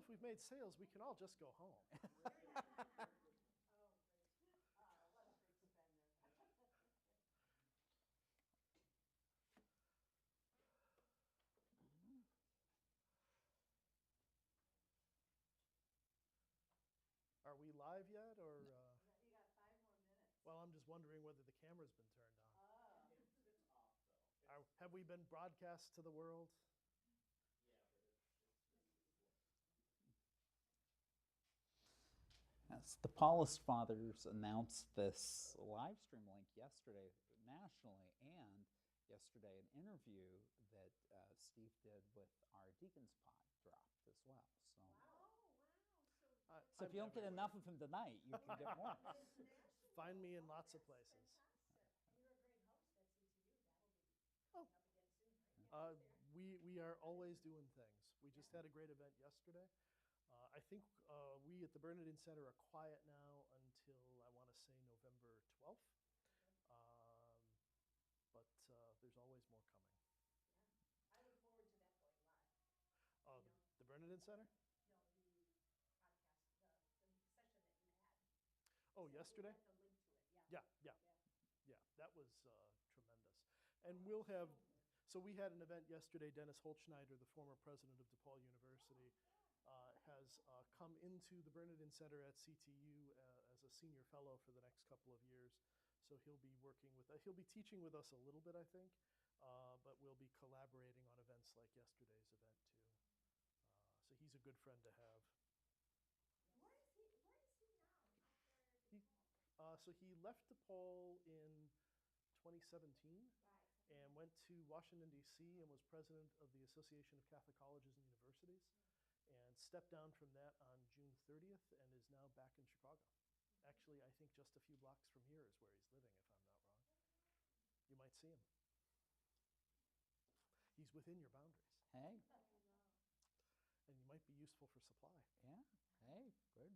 if we've made sales, we can all just go home. Oh, great. What a big spender. Are we live yet, or? No, you got 5 more minutes. Well, I'm just wondering whether the camera's been turned on. Oh. It's off though. Have we been broadcast to the world? Yeah, but it's working. Yes, the Paulist Fathers announced this live stream link yesterday nationally, and yesterday an interview that Steve did with our Deacons Pod dropped as well. So, Wow. Oh, wow. so if you don't get enough of him tonight, you can get more. Find me in lots of places. Fantastic. And you're a great host at CTU. That'll be coming up again soon, right? We are always doing things. We just had a great event yesterday. I think we at the Bernadine Center are quiet now until, I want to say, November 12th. But there's always more coming. Yeah. I look forward to that going live. The Bernadine Center? No, the podcast, the session that you had. Oh, So yesterday? we'll get the link to it, yeah. Yeah, that was tremendous. And we'll have, so we had an event yesterday. Dennis Holtschneider, the former president of DePaul University, has come into the Bernadine Center at CTU as a senior fellow for the next couple of years. So he'll be working with, he'll be teaching with us a little bit, I think, but we'll be collaborating on events like yesterday's event too. So he's a good friend to have. Where is he now after DePaul? So he left DePaul in 2017 Right. and went to Washington, D.C. and was president of the Association of Catholic Colleges and Universities, and stepped down from that on June 30th and is now back in Chicago. Actually, I think just a few blocks from here is where he's living, if I'm not wrong. You might see him. He's within your boundaries, Hey, and you might be useful for supply. yeah, hey, good.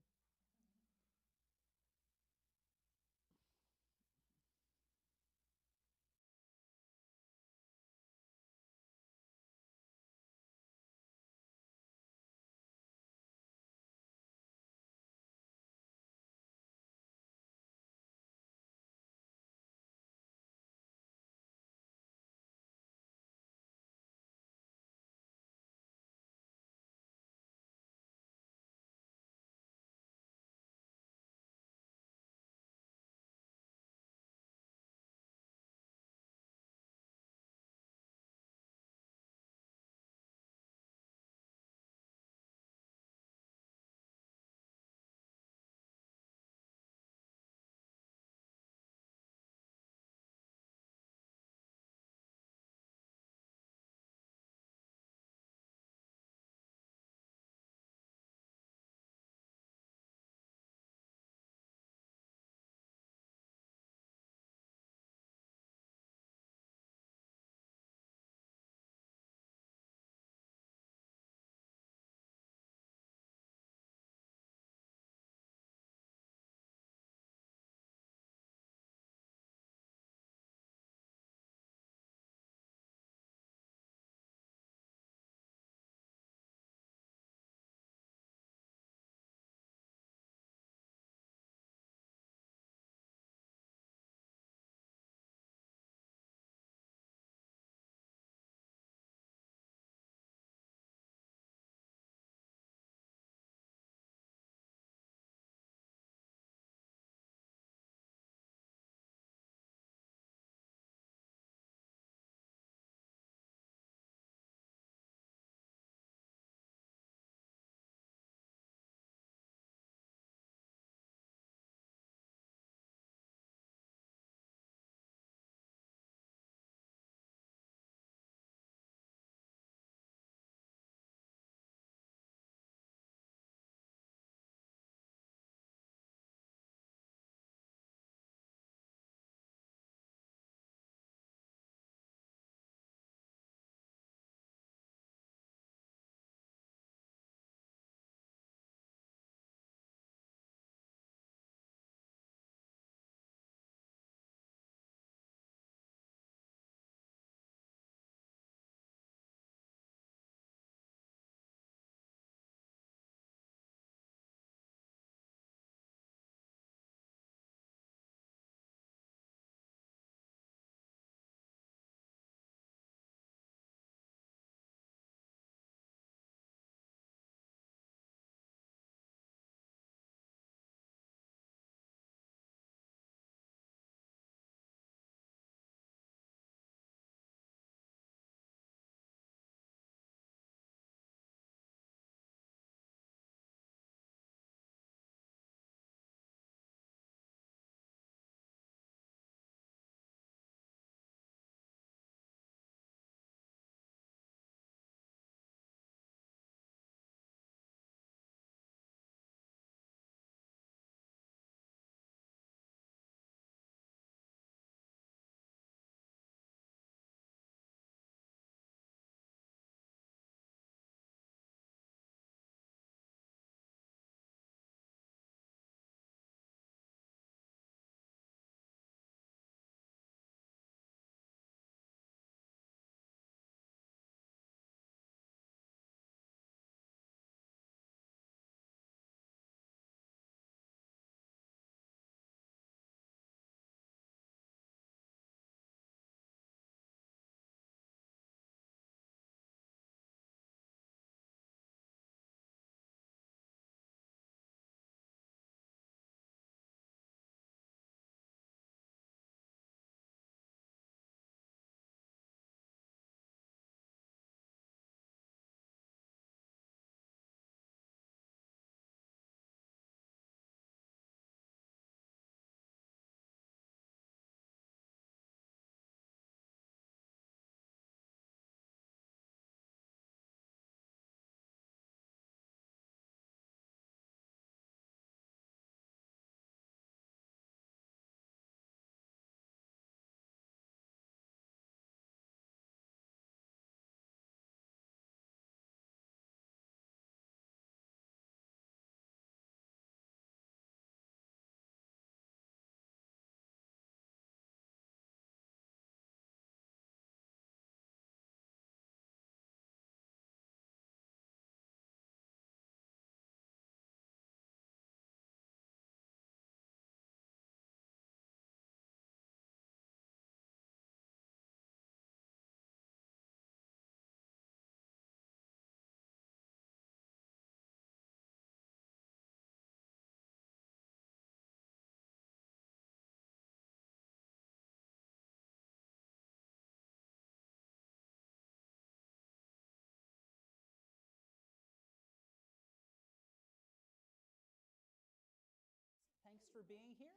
for being here.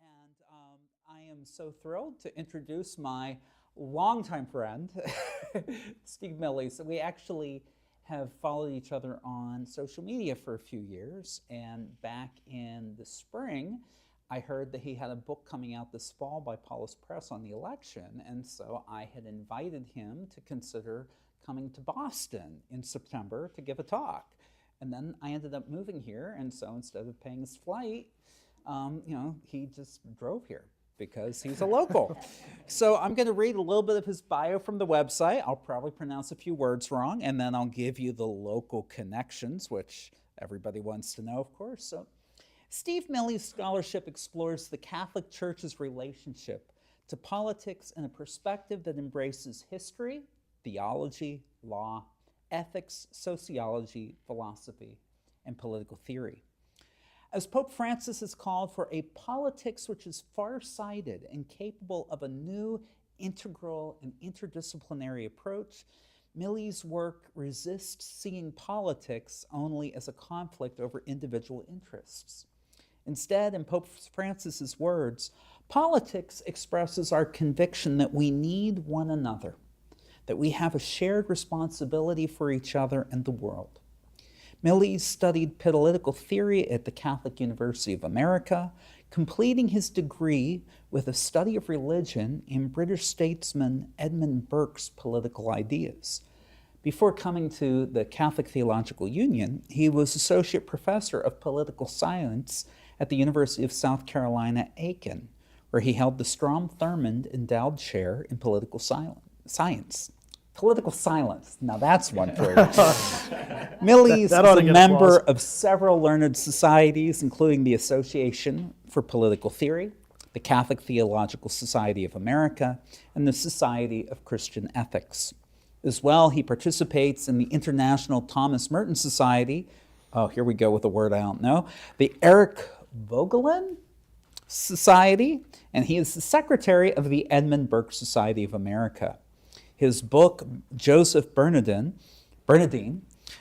And I am so thrilled to introduce my longtime friend, Steve Millies. We actually have followed each other on social media for a few years. And back in the spring, I heard that he had a book coming out this fall by Paulus Press on the election. And so I had invited him to consider coming to Boston in September to give a talk. And then I ended up moving here, and so instead of paying his flight, he just drove here because he's a local. So I'm going to read a little bit of his bio from the website. I'll probably pronounce a few words wrong, and then I'll give you the local connections, which everybody wants to know, of course. So Steve Millies' scholarship explores the Catholic Church's relationship to politics in a perspective that embraces history, theology, law, ethics, sociology, philosophy, and political theory. As Pope Francis has called for a politics which is far-sighted and capable of a new, integral, and interdisciplinary approach, Millies' work resists seeing politics only as a conflict over individual interests. Instead, in Pope Francis's words, politics expresses our conviction that we need one another, that we have a shared responsibility for each other and the world. Millies studied political theory at the Catholic University of America, completing his degree with a study of religion in British statesman Edmund Burke's political ideas. Before coming to the Catholic Theological Union, he was associate professor of political science at the University of South Carolina, Aiken, where he held the Strom Thurmond Endowed Chair in Political Science. Political silence. Now that's one for you. Millies is a member of several learned societies, including the Association for Political Theory, the Catholic Theological Society of America, and the Society of Christian Ethics. As well, he participates in the International Thomas Merton Society. Oh, here we go with a word I don't know. The Eric Vogelin Society, and he is the secretary of the Edmund Burke Society of America. His book, Joseph Bernardin,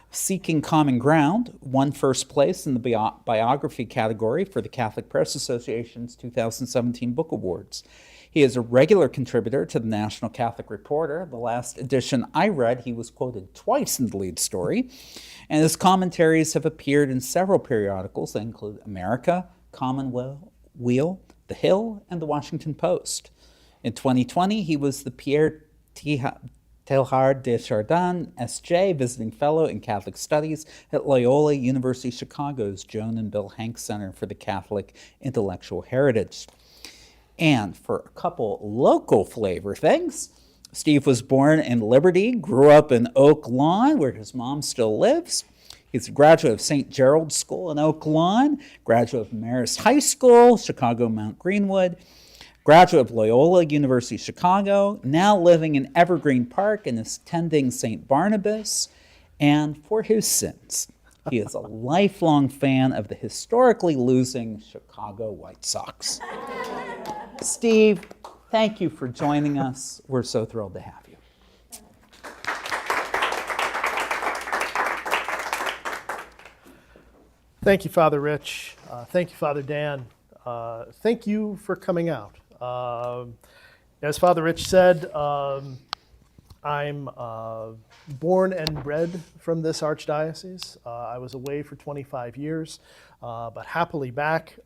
Seeking Common Ground, won first place in the biography category for the Catholic Press Association's 2017 Book Awards. He is a regular contributor to the National Catholic Reporter. The last edition I read, he was quoted twice in the lead story, and his commentaries have appeared in several periodicals that include America, Commonweal, The Hill, and The Washington Post. In 2020, he was the Pierre Teilhard de Chardin, S.J., visiting fellow in Catholic Studies at Loyola University Chicago's Joan and Bill Hanks Center for the Catholic Intellectual Heritage. And for a couple local flavor things, Steve was born in Liberty, grew up in Oak Lawn, where his mom still lives. He's a graduate of St. Gerald's School in Oak Lawn, graduate of Marist High School, Chicago Mount Greenwood, graduate of Loyola University Chicago, now living in Evergreen Park and is attending St. Barnabas. And for his sins, he is a lifelong fan of the historically losing Chicago White Sox. Steve, thank you for joining us. We're so thrilled to have you. Thank you, Father Rich. Thank you, Father Dan. Thank you for coming out. As Father Rich said, I'm born and bred from this archdiocese. I was away for 25 years, but happily back.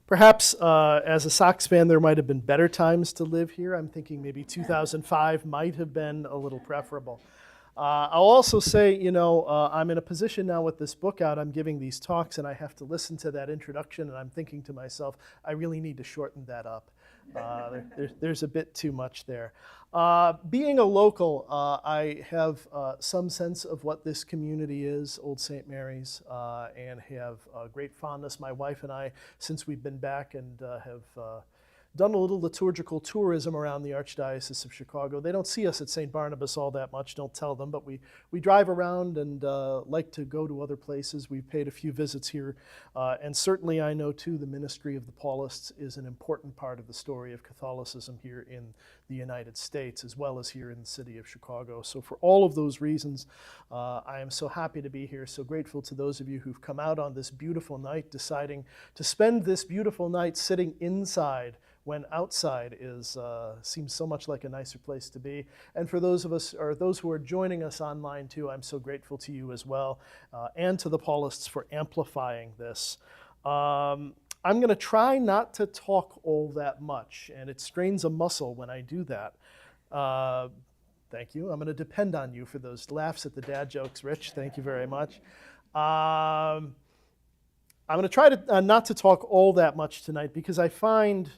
Perhaps as a Sox fan, there might have been better times to live here. I'm thinking maybe 2005 might have been a little preferable. I'll also say, I'm in a position now with this book out, I'm giving these talks, and I have to listen to that introduction, and I'm thinking to myself, I really need to shorten that up. There's a bit too much there. Being a local, I have some sense of what this community is, Old St. Mary's, and have great fondness. My wife and I, since we've been back and have done a little liturgical tourism around the Archdiocese of Chicago. They don't see us at St. Barnabas all that much, don't tell them, but we drive around and like to go to other places. We've paid a few visits here, and certainly I know too the ministry of the Paulists is an important part of the story of Catholicism here in the United States, as well as here in the city of Chicago. So for all of those reasons, I am so happy to be here, so grateful to those of you who've come out on this beautiful night, deciding to spend this beautiful night sitting inside when outside seems so much like a nicer place to be. And for those of us, or those who are joining us online too, I'm so grateful to you as well, and to the Paulists for amplifying this. I'm going to try not to talk all that much, and it strains a muscle when I do that. Thank you. I'm going to depend on you for those laughs at the dad jokes, Rich. Thank you very much. I'm going to try to not to talk all that much tonight, because I find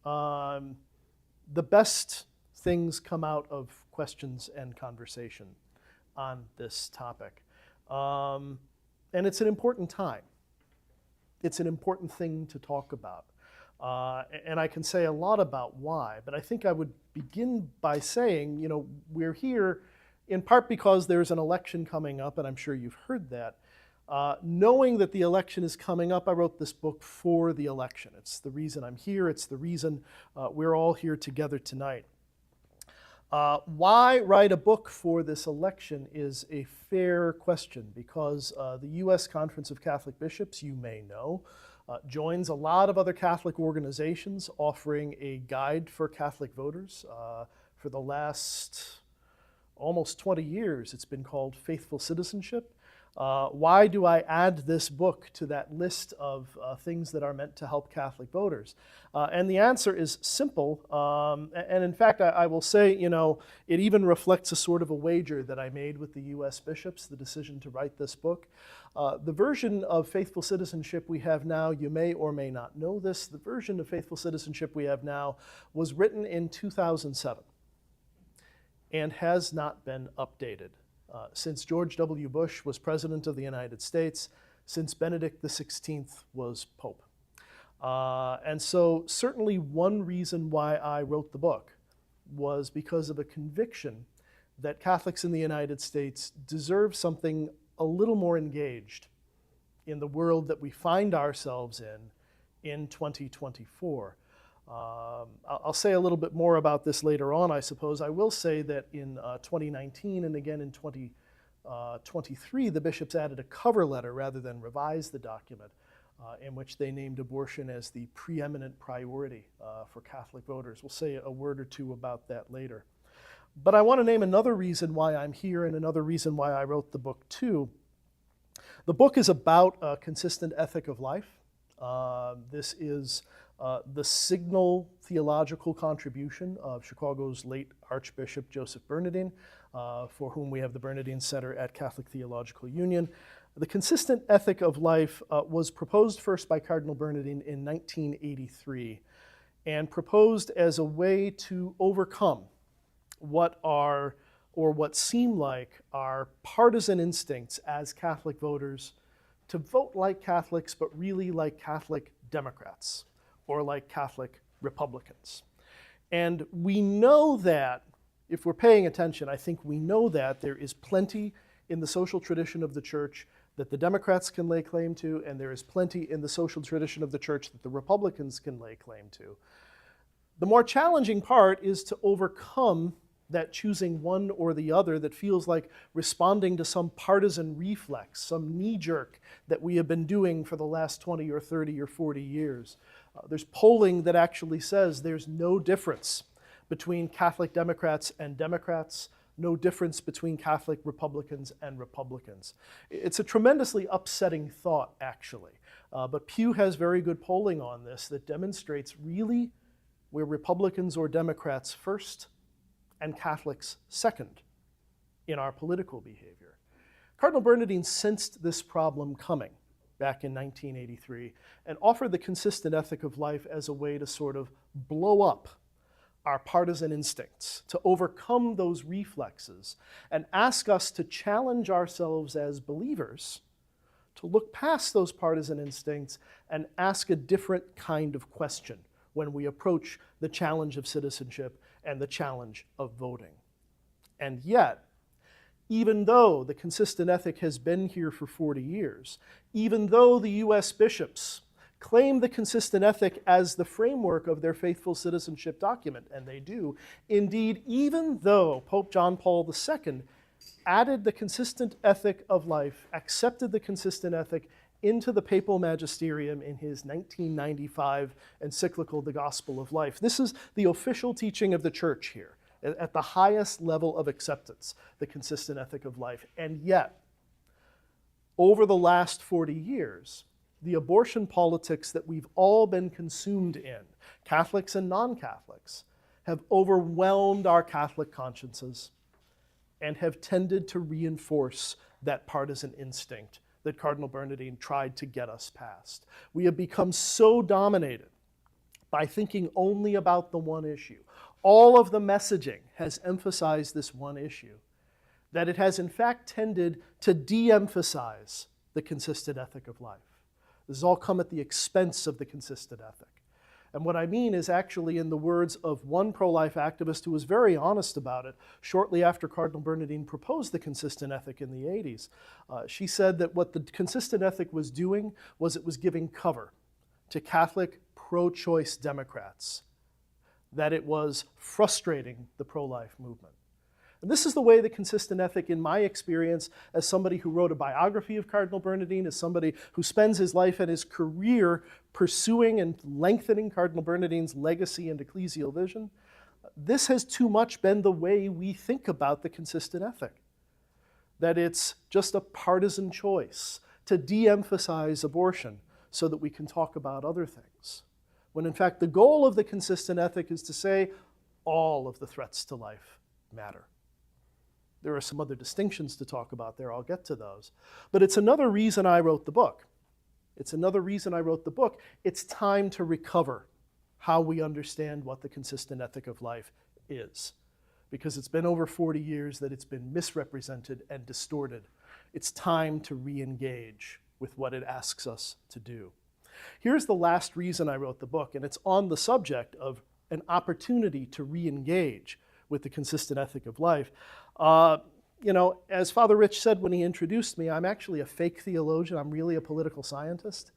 the best things come out of questions and conversation on this topic. And it's an important time. It's an important thing to talk about. And I can say a lot about why, but I think I would begin by saying, you know, we're here in part because there's an election coming up, and I'm sure you've heard that. Knowing that the election is coming up, I wrote this book for the election. It's the reason I'm here. It's the reason we're all here together tonight. Why write a book for this election is a fair question, because the U.S. Conference of Catholic Bishops, you may know, joins a lot of other Catholic organizations offering a guide for Catholic voters. For the last almost 20 years, it's been called Faithful Citizenship. Why do I add this book to that list of things that are meant to help Catholic voters? And the answer is simple. And in fact, I will say, you know, it even reflects a sort of a wager that I made with the U.S. bishops, the decision to write this book. The version of Faithful Citizenship we have now, you may or may not know this, the version of Faithful Citizenship we have now was written in 2007 and has not been updated. Since George W. Bush was President of the United States, since Benedict XVI was Pope. And so certainly one reason why I wrote the book was because of a conviction that Catholics in the United States deserve something a little more engaged in the world that we find ourselves in 2024. I'll say a little bit more about this later on, I suppose. I will say that in 2019 and again in 2023, the bishops added a cover letter rather than revise the document, in which they named abortion as the preeminent priority for Catholic voters. We'll say a word or two about that later. But I want to name another reason why I'm here and another reason why I wrote the book too. The book is about a consistent ethic of life. This is the signal theological contribution of Chicago's late Archbishop Joseph Bernardin, for whom we have the Bernardin Center at Catholic Theological Union. The consistent ethic of life was proposed first by Cardinal Bernardin in 1983, and proposed as a way to overcome what seem like our partisan instincts as Catholic voters to vote like Catholics, but really like Catholic Democrats, or like Catholic Republicans. And we know that, if we're paying attention, I think we know that there is plenty in the social tradition of the Church that the Democrats can lay claim to, and there is plenty in the social tradition of the Church that the Republicans can lay claim to. The more challenging part is to overcome that choosing one or the other that feels like responding to some partisan reflex, some knee-jerk that we have been doing for the last 20 or 30 or 40 years. There's polling that actually says there's no difference between Catholic Democrats and Democrats, no difference between Catholic Republicans and Republicans. It's a tremendously upsetting thought, actually. But Pew has very good polling on this that demonstrates really we're Republicans or Democrats first and Catholics second in our political behavior. Cardinal Bernardin sensed this problem coming back in 1983 and offered the consistent ethic of life as a way to sort of blow up our partisan instincts, to overcome those reflexes and ask us to challenge ourselves as believers to look past those partisan instincts and ask a different kind of question when we approach the challenge of citizenship and the challenge of voting. And yet, even though the consistent ethic has been here for 40 years, even though the U.S. bishops claim the consistent ethic as the framework of their faithful citizenship document, and they do. Indeed, even though Pope John Paul II added the consistent ethic of life, accepted the consistent ethic into the papal magisterium in his 1995 encyclical, The Gospel of Life. This is the official teaching of the Church here, at the highest level of acceptance, the consistent ethic of life. And yet, over the last 40 years, the abortion politics that we've all been consumed in, Catholics and non-Catholics, have overwhelmed our Catholic consciences and have tended to reinforce that partisan instinct that Cardinal Bernardin tried to get us past. We have become so dominated by thinking only about the one issue. All of the messaging has emphasized this one issue, that it has in fact tended to de-emphasize the consistent ethic of life. This has all come at the expense of the consistent ethic. And what I mean is actually in the words of one pro-life activist who was very honest about it shortly after Cardinal Bernardin proposed the consistent ethic in the 80s. She said that what the consistent ethic was doing was it was giving cover to Catholic pro-choice Democrats, that it was frustrating the pro-life movement. And this is the way the consistent ethic, in my experience, as somebody who wrote a biography of Cardinal Bernardin, as somebody who spends his life and his career pursuing and lengthening Cardinal Bernardin's legacy and ecclesial vision, this has too much been the way we think about the consistent ethic. That it's just a partisan choice to de-emphasize abortion so that we can talk about other things. When in fact the goal of the consistent ethic is to say all of the threats to life matter. There are some other distinctions to talk about there. I'll get to those. But it's another reason I wrote the book. It's another reason I wrote the book. It's time to recover how we understand what the consistent ethic of life is. Because it's been over 40 years that it's been misrepresented and distorted. It's time to re-engage with what it asks us to do. Here's the last reason I wrote the book, and it's on the subject of an opportunity to re-engage with the consistent ethic of life. As Father Rich said when he introduced me, I'm actually a fake theologian. I'm really a political scientist.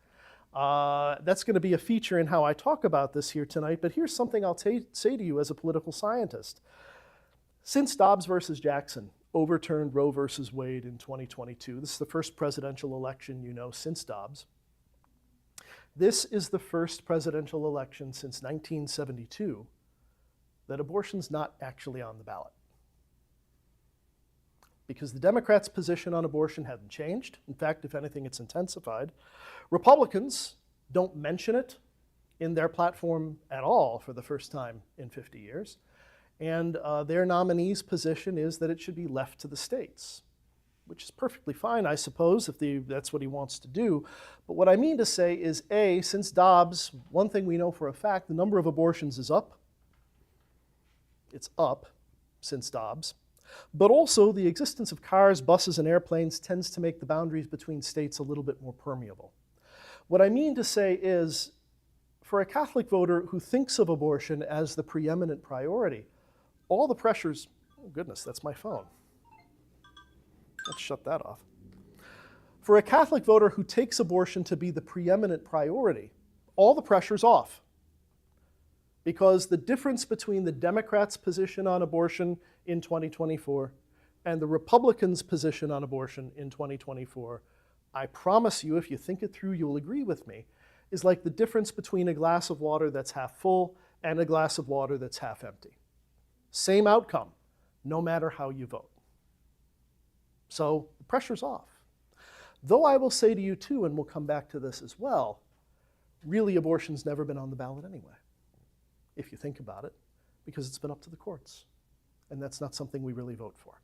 That's going to be a feature in how I talk about this here tonight, but here's something I'll say to you as a political scientist. Since Dobbs versus Jackson overturned Roe versus Wade in 2022, this is the first presidential election since Dobbs. This is the first presidential election since 1972 that abortion's not actually on the ballot. Because the Democrats' position on abortion hasn't changed. In fact, if anything, it's intensified. Republicans don't mention it in their platform at all for the first time in 50 years. And their nominee's position is that it should be left to the states, which is perfectly fine, I suppose, if that's what he wants to do. But what I mean to say is, A, since Dobbs, one thing we know for a fact, the number of abortions is up. It's up since Dobbs. But also, the existence of cars, buses, and airplanes tends to make the boundaries between states a little bit more permeable. What I mean to say is, for a Catholic voter who thinks of abortion as the preeminent priority, all the pressures, oh goodness, that's my phone. Let's shut that off. For a Catholic voter who takes abortion to be the preeminent priority, all the pressure's off. Because the difference between the Democrats' position on abortion in 2024 and the Republicans' position on abortion in 2024, I promise you, if you think it through, you'll agree with me, is like the difference between a glass of water that's half full and a glass of water that's half empty. Same outcome, no matter how you vote. So the pressure's off. Though I will say to you too, and we'll come back to this as well, really abortion's never been on the ballot anyway, if you think about it, because it's been up to the courts. And that's not something we really vote for.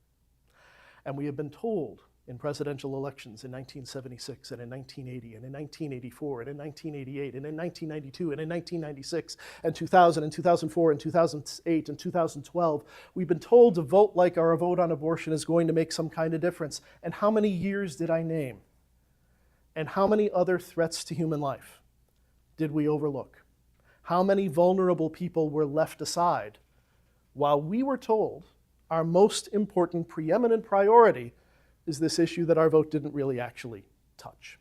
And we have been told in presidential elections in 1976 and in 1980 and in 1984 and in 1988 and in 1992 and in 1996 and 2000 and 2004 and 2008 and 2012, we've been told to vote like our vote on abortion is going to make some kind of difference. And how many years did I name? And how many other threats to human life did we overlook? How many vulnerable people were left aside while we were told our most important preeminent priority is this issue that our vote didn't really actually touch?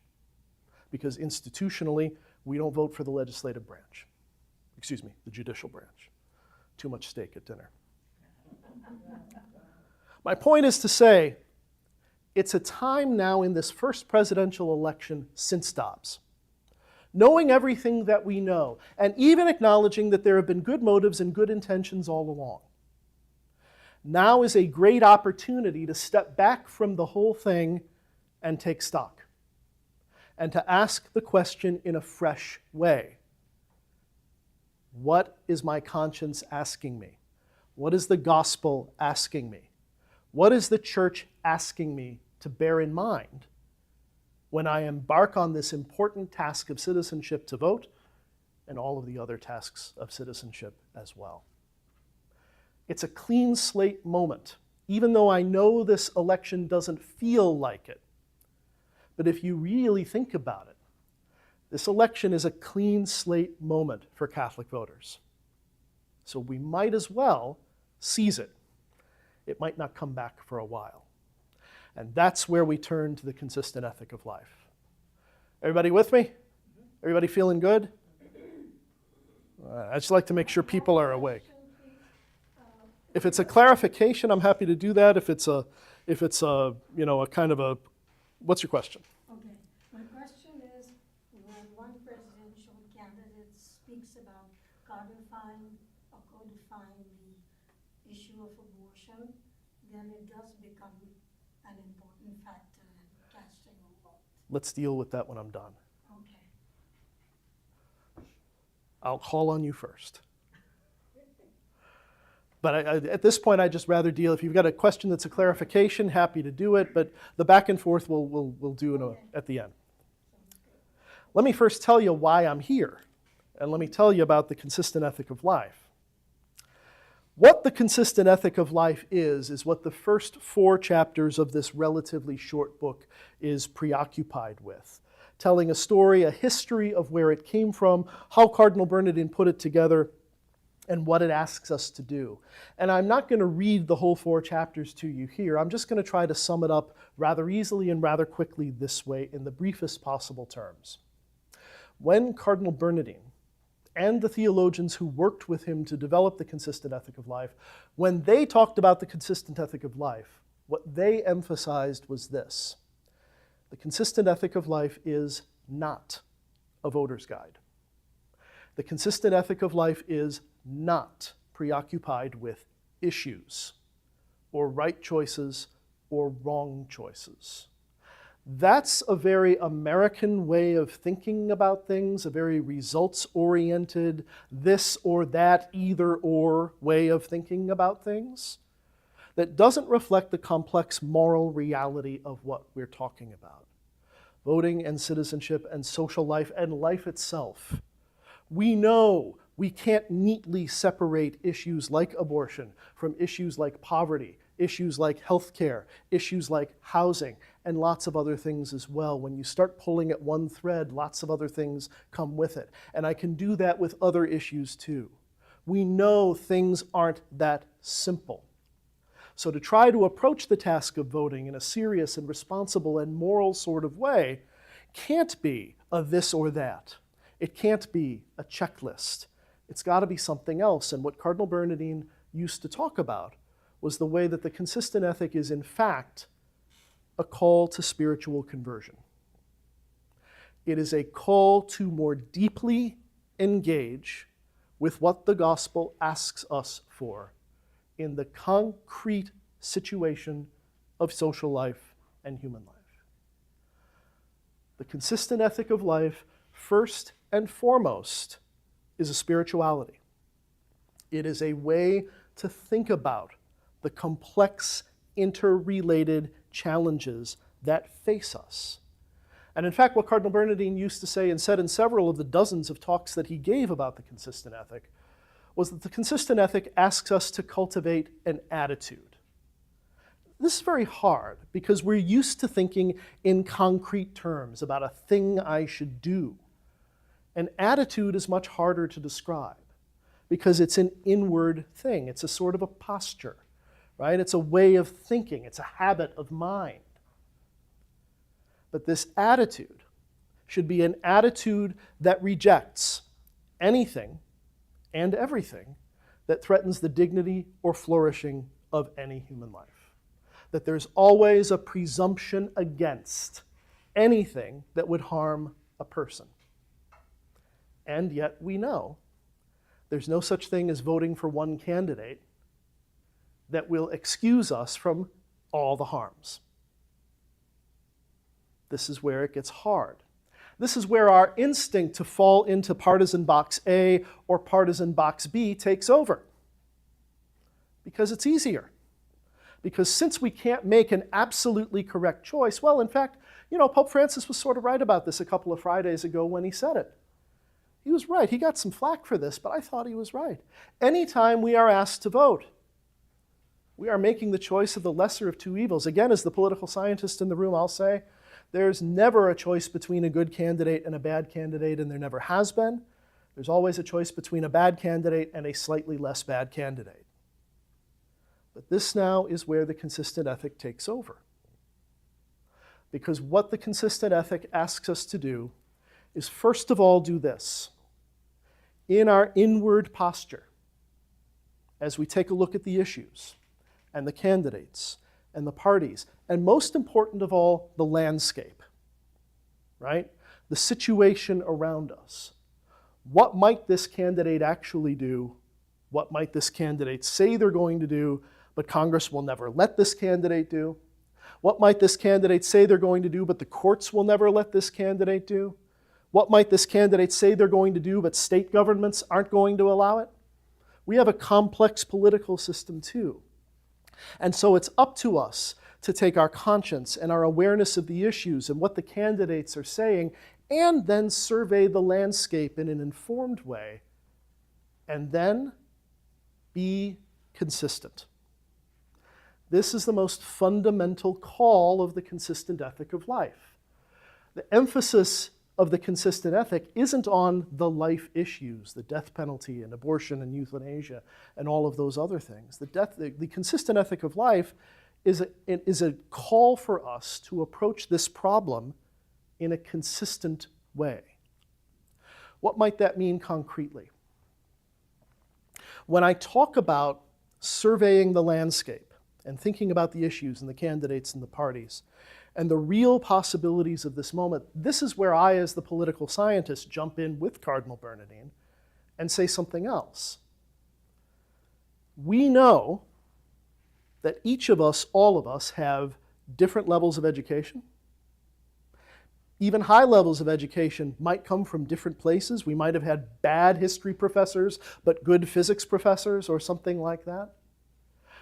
Because institutionally, We don't vote for the legislative branch. Excuse me, the judicial branch. Too much steak at dinner. My point is to say, it's a time now in this first presidential election since Dobbs, knowing everything that we know, and even acknowledging that there have been good motives and good intentions all along. Now is a great opportunity to step back from the whole thing and take stock, and to ask the question in a fresh way. What is my conscience asking me? What is the gospel asking me? What is the church asking me to bear in mind when I embark on this important task of citizenship to vote and all of the other tasks of citizenship as well? It's a clean slate moment, even though I know this election doesn't feel like it. But if you really think about it, this election is a clean slate moment for Catholic voters. So we might as well seize it. It might not come back for a while. And that's where we turn to the consistent ethic of life. Everybody with me? Everybody feeling good? I just like to make sure people are awake. If it's a clarification, I'm happy to do that. If it's a kind of a, what's your question? Okay, my question is, when one presidential candidate speaks about codifying the issue of abortion, then it does become an important factor in casting a vote. Let's deal with that when I'm done. Okay. I'll call on you first. But at this point, I'd just rather deal, if you've got a question that's a clarification, happy to do it, but the back and forth we'll do at the end. Let me first tell you why I'm here, and let me tell you about the consistent ethic of life. What the consistent ethic of life is what the first 4 chapters of this relatively short book is preoccupied with. Telling a story, a history of where it came from, how Cardinal Bernardin put it together, and what it asks us to do. And I'm not going to read the whole 4 chapters to you here. I'm just going to try to sum it up rather easily and rather quickly this way in the briefest possible terms. When Cardinal Bernardin and the theologians who worked with him to develop the consistent ethic of life, when they talked about the consistent ethic of life, what they emphasized was this: the consistent ethic of life is not a voter's guide. The consistent ethic of life is not preoccupied with issues or right choices or wrong choices. That's a very American way of thinking about things, a very results-oriented, this or that, either or way of thinking about things that doesn't reflect the complex moral reality of what we're talking about. Voting and citizenship and social life and life itself. We know we can't neatly separate issues like abortion from issues like poverty, issues like healthcare, issues like housing, and lots of other things as well. When you start pulling at one thread, lots of other things come with it. And I can do that with other issues too. We know things aren't that simple. So to try to approach the task of voting in a serious and responsible and moral sort of way can't be a this or that. It can't be a checklist. It's got to be something else. And what Cardinal Bernardin used to talk about was the way that the consistent ethic is in fact a call to spiritual conversion. It is a call to more deeply engage with what the gospel asks us for in the concrete situation of social life and human life. The consistent ethic of life, first and foremost, is a spirituality. It is a way to think about the complex, interrelated challenges that face us. And in fact, what Cardinal Bernardin used to say and said in several of the dozens of talks that he gave about the consistent ethic was that the consistent ethic asks us to cultivate an attitude. This is very hard because we're used to thinking in concrete terms about a thing I should do. An attitude is much harder to describe because it's an inward thing. It's a sort of a posture, right? It's a way of thinking. It's a habit of mind. But this attitude should be an attitude that rejects anything and everything that threatens the dignity or flourishing of any human life. That there's always a presumption against anything that would harm a person. And yet we know there's no such thing as voting for one candidate that will excuse us from all the harms. This is where it gets hard. This is where our instinct to fall into partisan box A or partisan box B takes over. Because it's easier. Because since we can't make an absolutely correct choice, well, in fact, Pope Francis was sort of right about this a couple of Fridays ago when he said it. He was right. He got some flack for this, but I thought he was right. Anytime we are asked to vote, we are making the choice of the lesser of two evils. Again, as the political scientist in the room, I'll say, there's never a choice between a good candidate and a bad candidate, and there never has been. There's always a choice between a bad candidate and a slightly less bad candidate. But this now is where the consistent ethic takes over. Because what the consistent ethic asks us to do is first of all do this. In our inward posture, as we take a look at the issues and the candidates and the parties, and most important of all, the landscape, right? The situation around us. What might this candidate actually do? What might this candidate say they're going to do, but Congress will never let this candidate do? What might this candidate say they're going to do, but the courts will never let this candidate do? What might this candidate say they're going to do, but state governments aren't going to allow it? We have a complex political system too. And so it's up to us to take our conscience and our awareness of the issues and what the candidates are saying, and then survey the landscape in an informed way, and then be consistent. This is the most fundamental call of the consistent ethic of life. The emphasis of the consistent ethic isn't on the life issues, the death penalty and abortion and euthanasia and all of those other things. The consistent ethic of life is a call for us to approach this problem in a consistent way. What might that mean concretely? When I talk about surveying the landscape and thinking about the issues and the candidates and the parties and the real possibilities of this moment, this is where I, as the political scientist, jump in with Cardinal Bernardin and say something else. We know that each of us, all of us, have different levels of education. Even high levels of education might come from different places. We might have had bad history professors, but good physics professors or something like that.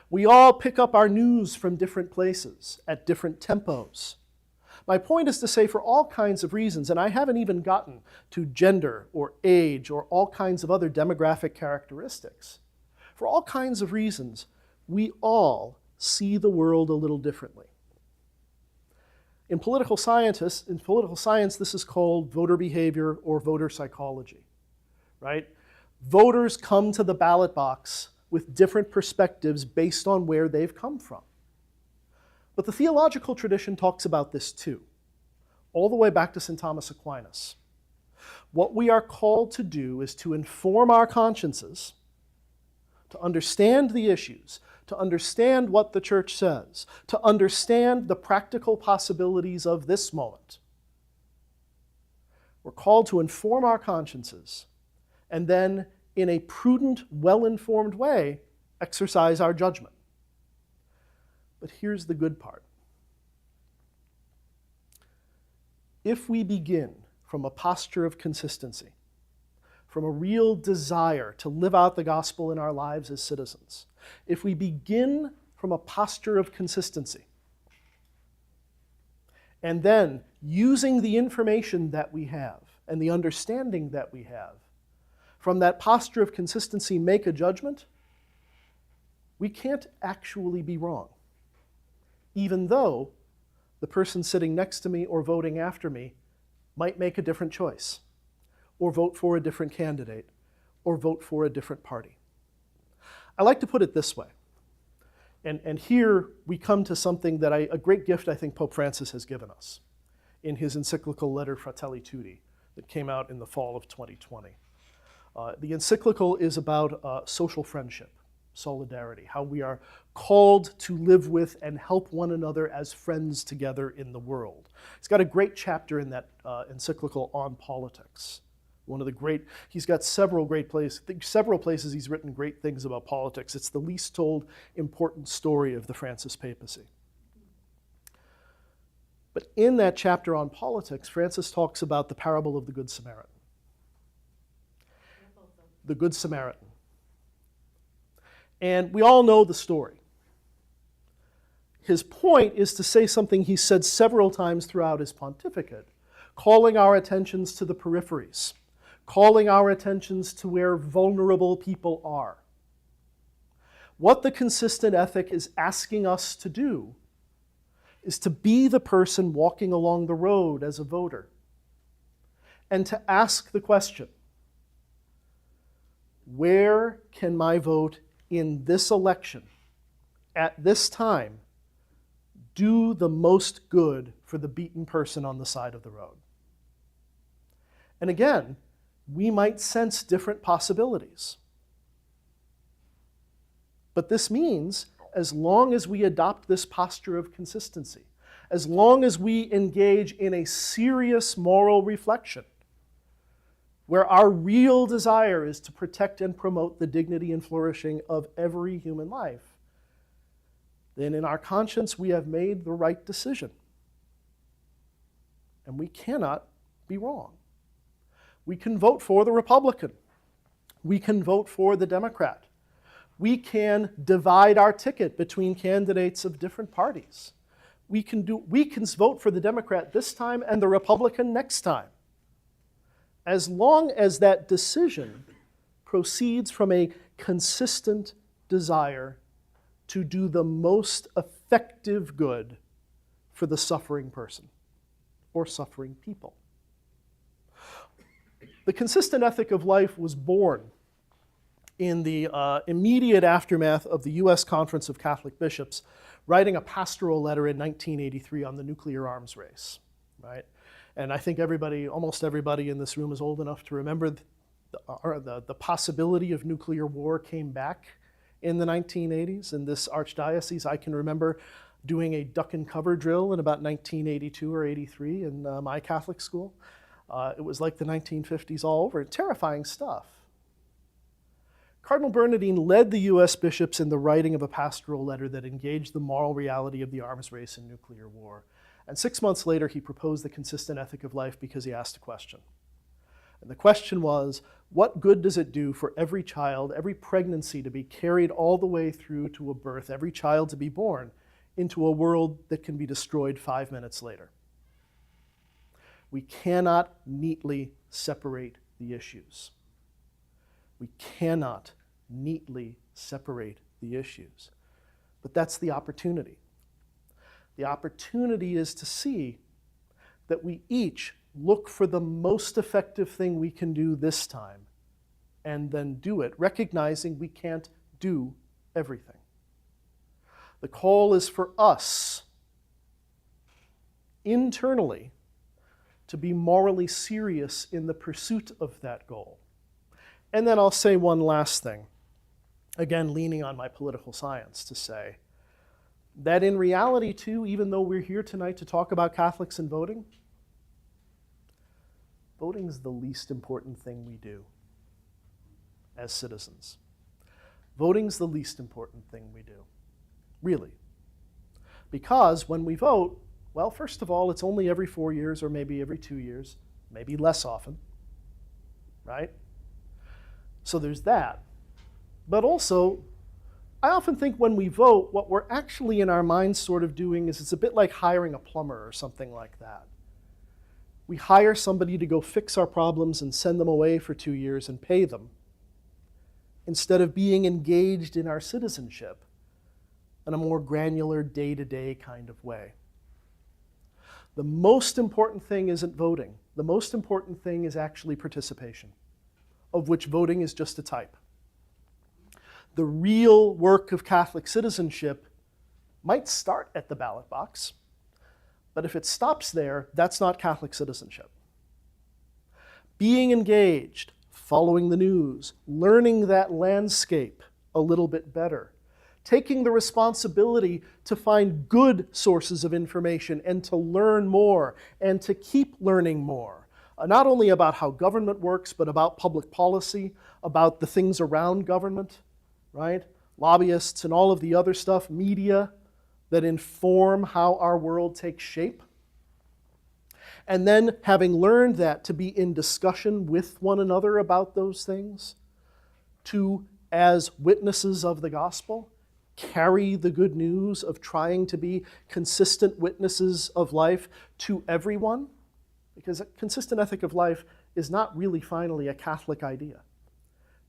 We all pick up our news from different places at different tempos. My point is to say, for all kinds of reasons, and I haven't even gotten to gender or age or all kinds of other demographic characteristics, for all kinds of reasons, we all see the world a little differently. In political science, this is called voter behavior or voter psychology, right? Voters come to the ballot box with different perspectives based on where they've come from. But the theological tradition talks about this too, all the way back to St. Thomas Aquinas. What we are called to do is to inform our consciences, to understand the issues, to understand what the church says, to understand the practical possibilities of this moment. We're called to inform our consciences and then, in a prudent, well-informed way, exercise our judgment. But here's the good part. If we begin from a posture of consistency, from a real desire to live out the gospel in our lives as citizens, if we begin from a posture of consistency, and then using the information that we have and the understanding that we have, from that posture of consistency, make a judgment, we can't actually be wrong, even though the person sitting next to me or voting after me might make a different choice, or vote for a different candidate, or vote for a different party. I like to put it this way, and here we come to something that a great gift I think Pope Francis has given us. in his encyclical Letter Fratelli Tutti that came out in the fall of 2020. The encyclical is about social friendship, solidarity, how we are called to live with and help one another as friends together in the world. He's got a great chapter in that encyclical on politics. He's got several places he's written great things about politics. It's the least told important story of the Francis papacy. But in that chapter on politics, Francis talks about the parable of the Good Samaritan. The Good Samaritan. And we all know the story. His point is to say something he said several times throughout his pontificate, calling our attentions to the peripheries, calling our attentions to where vulnerable people are. What the consistent ethic is asking us to do is to be the person walking along the road as a voter and to ask the question, where can my vote in this election, at this time, do the most good for the beaten person on the side of the road? And again, we might sense different possibilities. But this means, as long as we adopt this posture of consistency, as long as we engage in a serious moral reflection, where our real desire is to protect and promote the dignity and flourishing of every human life, then in our conscience we have made the right decision. And we cannot be wrong. We can vote for the Republican. We can vote for the Democrat. We can divide our ticket between candidates of different parties. We can vote for the Democrat this time and the Republican next time, as long as that decision proceeds from a consistent desire to do the most effective good for the suffering person or suffering people. The consistent ethic of life was born in the immediate aftermath of the U.S. Conference of Catholic Bishops writing a pastoral letter in 1983 on the nuclear arms race, right? And I think almost everybody in this room is old enough to remember the possibility of nuclear war came back in the 1980s. In this archdiocese, I can remember doing a duck and cover drill in about 1982 or 83 in my Catholic school. It was like the 1950s all over. Terrifying stuff. Cardinal Bernardine led the U.S. bishops in the writing of a pastoral letter that engaged the moral reality of the arms race and nuclear war. And 6 months later, he proposed the consistent ethic of life because he asked a question. And the question was, what good does it do for every child, every pregnancy to be carried all the way through to a birth, every child to be born into a world that can be destroyed 5 minutes later? We cannot neatly separate the issues. We cannot neatly separate the issues. But that's the opportunity. The opportunity is to see that we each look for the most effective thing we can do this time and then do it, recognizing we can't do everything. The call is for us internally to be morally serious in the pursuit of that goal. And then I'll say one last thing, again leaning on my political science, to say that in reality too, even though we're here tonight to talk about Catholics and voting, voting is the least important thing we do as citizens. Voting's the least important thing we do, really. Because when we vote, well, first of all, it's only every 4 years or maybe every 2 years, maybe less often, right? So there's that. But also, I often think when we vote, what we're actually in our minds sort of doing is it's a bit like hiring a plumber or something like that. We hire somebody to go fix our problems and send them away for 2 years and pay them, instead of being engaged in our citizenship in a more granular, day-to-day kind of way. The most important thing isn't voting. The most important thing is actually participation, of which voting is just a type. The real work of Catholic citizenship might start at the ballot box, But if it stops there, that's not Catholic citizenship. Being engaged, following the news, learning that landscape a little bit better, taking the responsibility to find good sources of information and to learn more and to keep learning more, not only about how government works, but about public policy, about the things around government, right? Lobbyists and all of the other stuff, media that inform how our world takes shape. And then, having learned that, to be in discussion with one another about those things, to, as witnesses of the gospel, carry the good news of trying to be consistent witnesses of life to everyone, because a consistent ethic of life is not really finally a Catholic idea.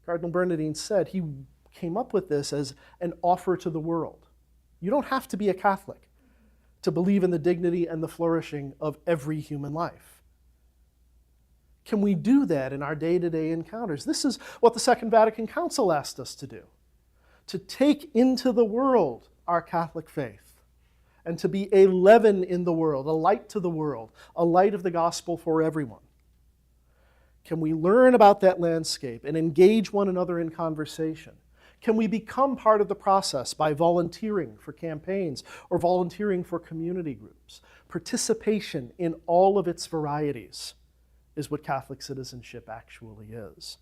Cardinal Bernardine said he came up with this as an offer to the world. You don't have to be a Catholic to believe in the dignity and the flourishing of every human life. Can we do that in our day-to-day encounters? This is what the Second Vatican Council asked us to do, to take into the world our Catholic faith and to be a leaven in the world, a light to the world, a light of the gospel for everyone. Can we learn about that landscape and engage one another in conversation? Can we become part of the process by volunteering for campaigns or volunteering for community groups? Participation in all of its varieties is what Catholic citizenship actually is.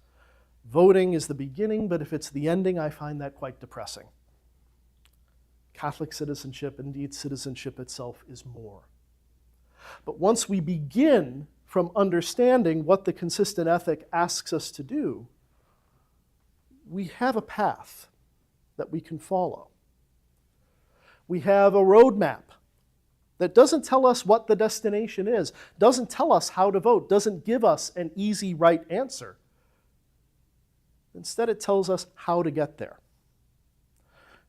Voting is the beginning, but if it's the ending, I find that quite depressing. Catholic citizenship, indeed citizenship itself, is more. But once we begin from understanding what the consistent ethic asks us to do, we have a path that we can follow. We have a roadmap that doesn't tell us what the destination is, doesn't tell us how to vote, doesn't give us an easy right answer. Instead, it tells us how to get there.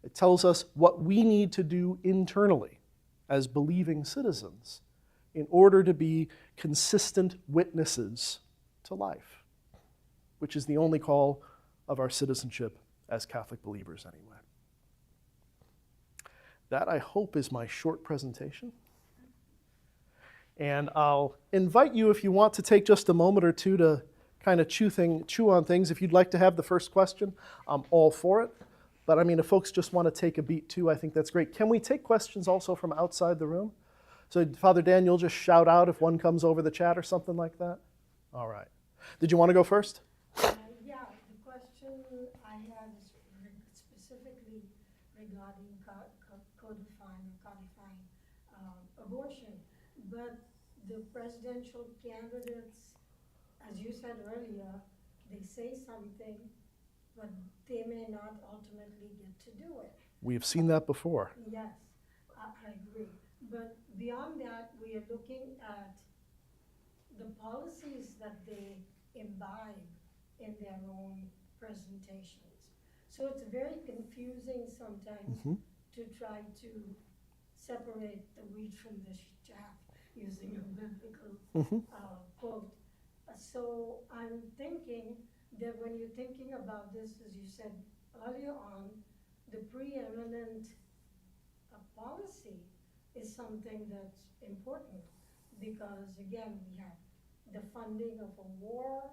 It tells us what we need to do internally as believing citizens in order to be consistent witnesses to life, which is the only call of our citizenship as Catholic believers anyway. That, I hope, is my short presentation. And I'll invite you, if you want to take just a moment or two to kind of chew on things. If you'd like to have the first question, I'm all for it. But I mean, if folks just want to take a beat too, I think that's great. Can we take questions also from outside the room? So Father Dan, you'll just shout out if one comes over the chat or something like that? All right. Did you want to go first? Yeah, the question I had is specifically regarding codifying abortion. But the presidential candidates, as you said earlier, they say something, but they may not ultimately get to do it. We've seen that before. Yes, I agree. But beyond that, we are looking at the policies that they imbibe in their own presentations. So it's very confusing sometimes to try to separate the wheat from the chaff, using a biblical quote. So I'm thinking that when you're thinking about this, as you said earlier on, the preeminent policy is something that's important because, again, we have the funding of a war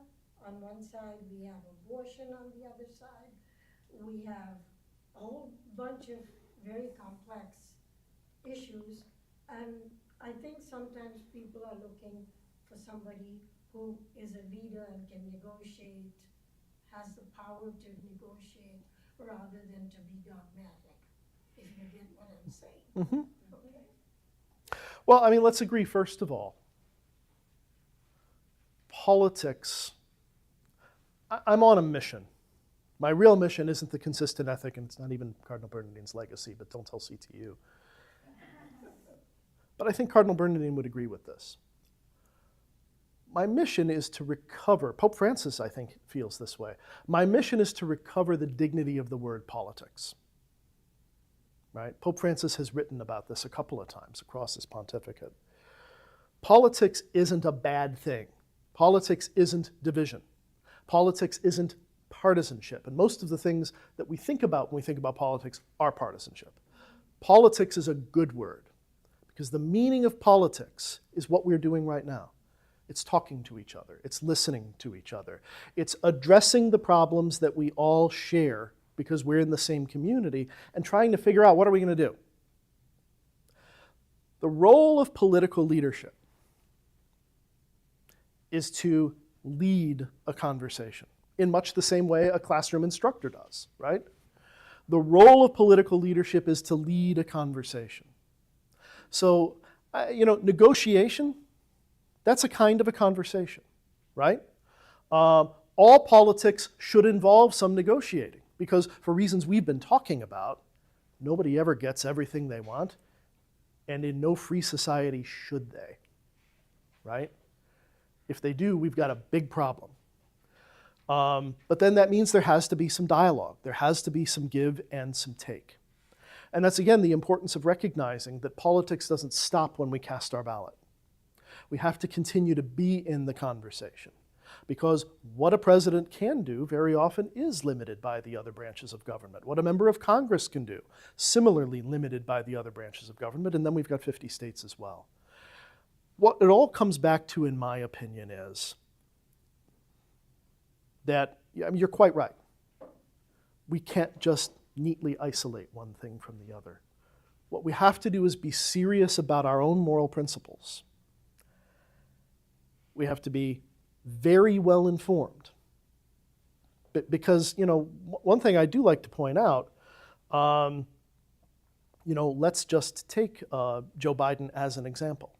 on one side, we have abortion on the other side, we have a whole bunch of very complex issues, and I think sometimes people are looking for somebody who is a leader and can negotiate, has the power to negotiate, rather than to be dogmatic, if you get what I'm saying. Okay. Well, I mean, let's agree, first of all, politics, I'm on a mission. My real mission isn't the consistent ethic, and it's not even Cardinal Bernardine's legacy, but don't tell CTU. But I think Cardinal Bernardine would agree with this. My mission is to recover, Pope Francis, I think, feels this way. My mission is to recover the dignity of the word politics. Right? Pope Francis has written about this a couple of times across his pontificate. Politics isn't a bad thing. Politics isn't division. Politics isn't partisanship. And most of the things that we think about when we think about politics are partisanship. Politics is a good word, Because the meaning of politics is what we're doing right now. It's talking to each other. It's listening to each other. It's addressing the problems that we all share because we're in the same community and trying to figure out what are we going to do. The role of political leadership is to lead a conversation in much the same way a classroom instructor does, right? The role of political leadership is to lead a conversation. So, negotiation, that's a kind of a conversation, right? All politics should involve some negotiating because for reasons we've been talking about, nobody ever gets everything they want, and in no free society should they, right? If they do, we've got a big problem. But then that means there has to be some dialogue. There has to be some give and some take. And that's, again, the importance of recognizing that politics doesn't stop when we cast our ballot. We have to continue to be in the conversation because what a president can do very often is limited by the other branches of government. What a member of Congress can do, similarly limited by the other branches of government, and then we've got 50 states as well. What it all comes back to, in my opinion, is that, you're quite right. We can't just neatly isolate one thing from the other. What we have to do is be serious about our own moral principles. We have to be very well informed. Because, one thing I do like to point out, let's just take Joe Biden as an example.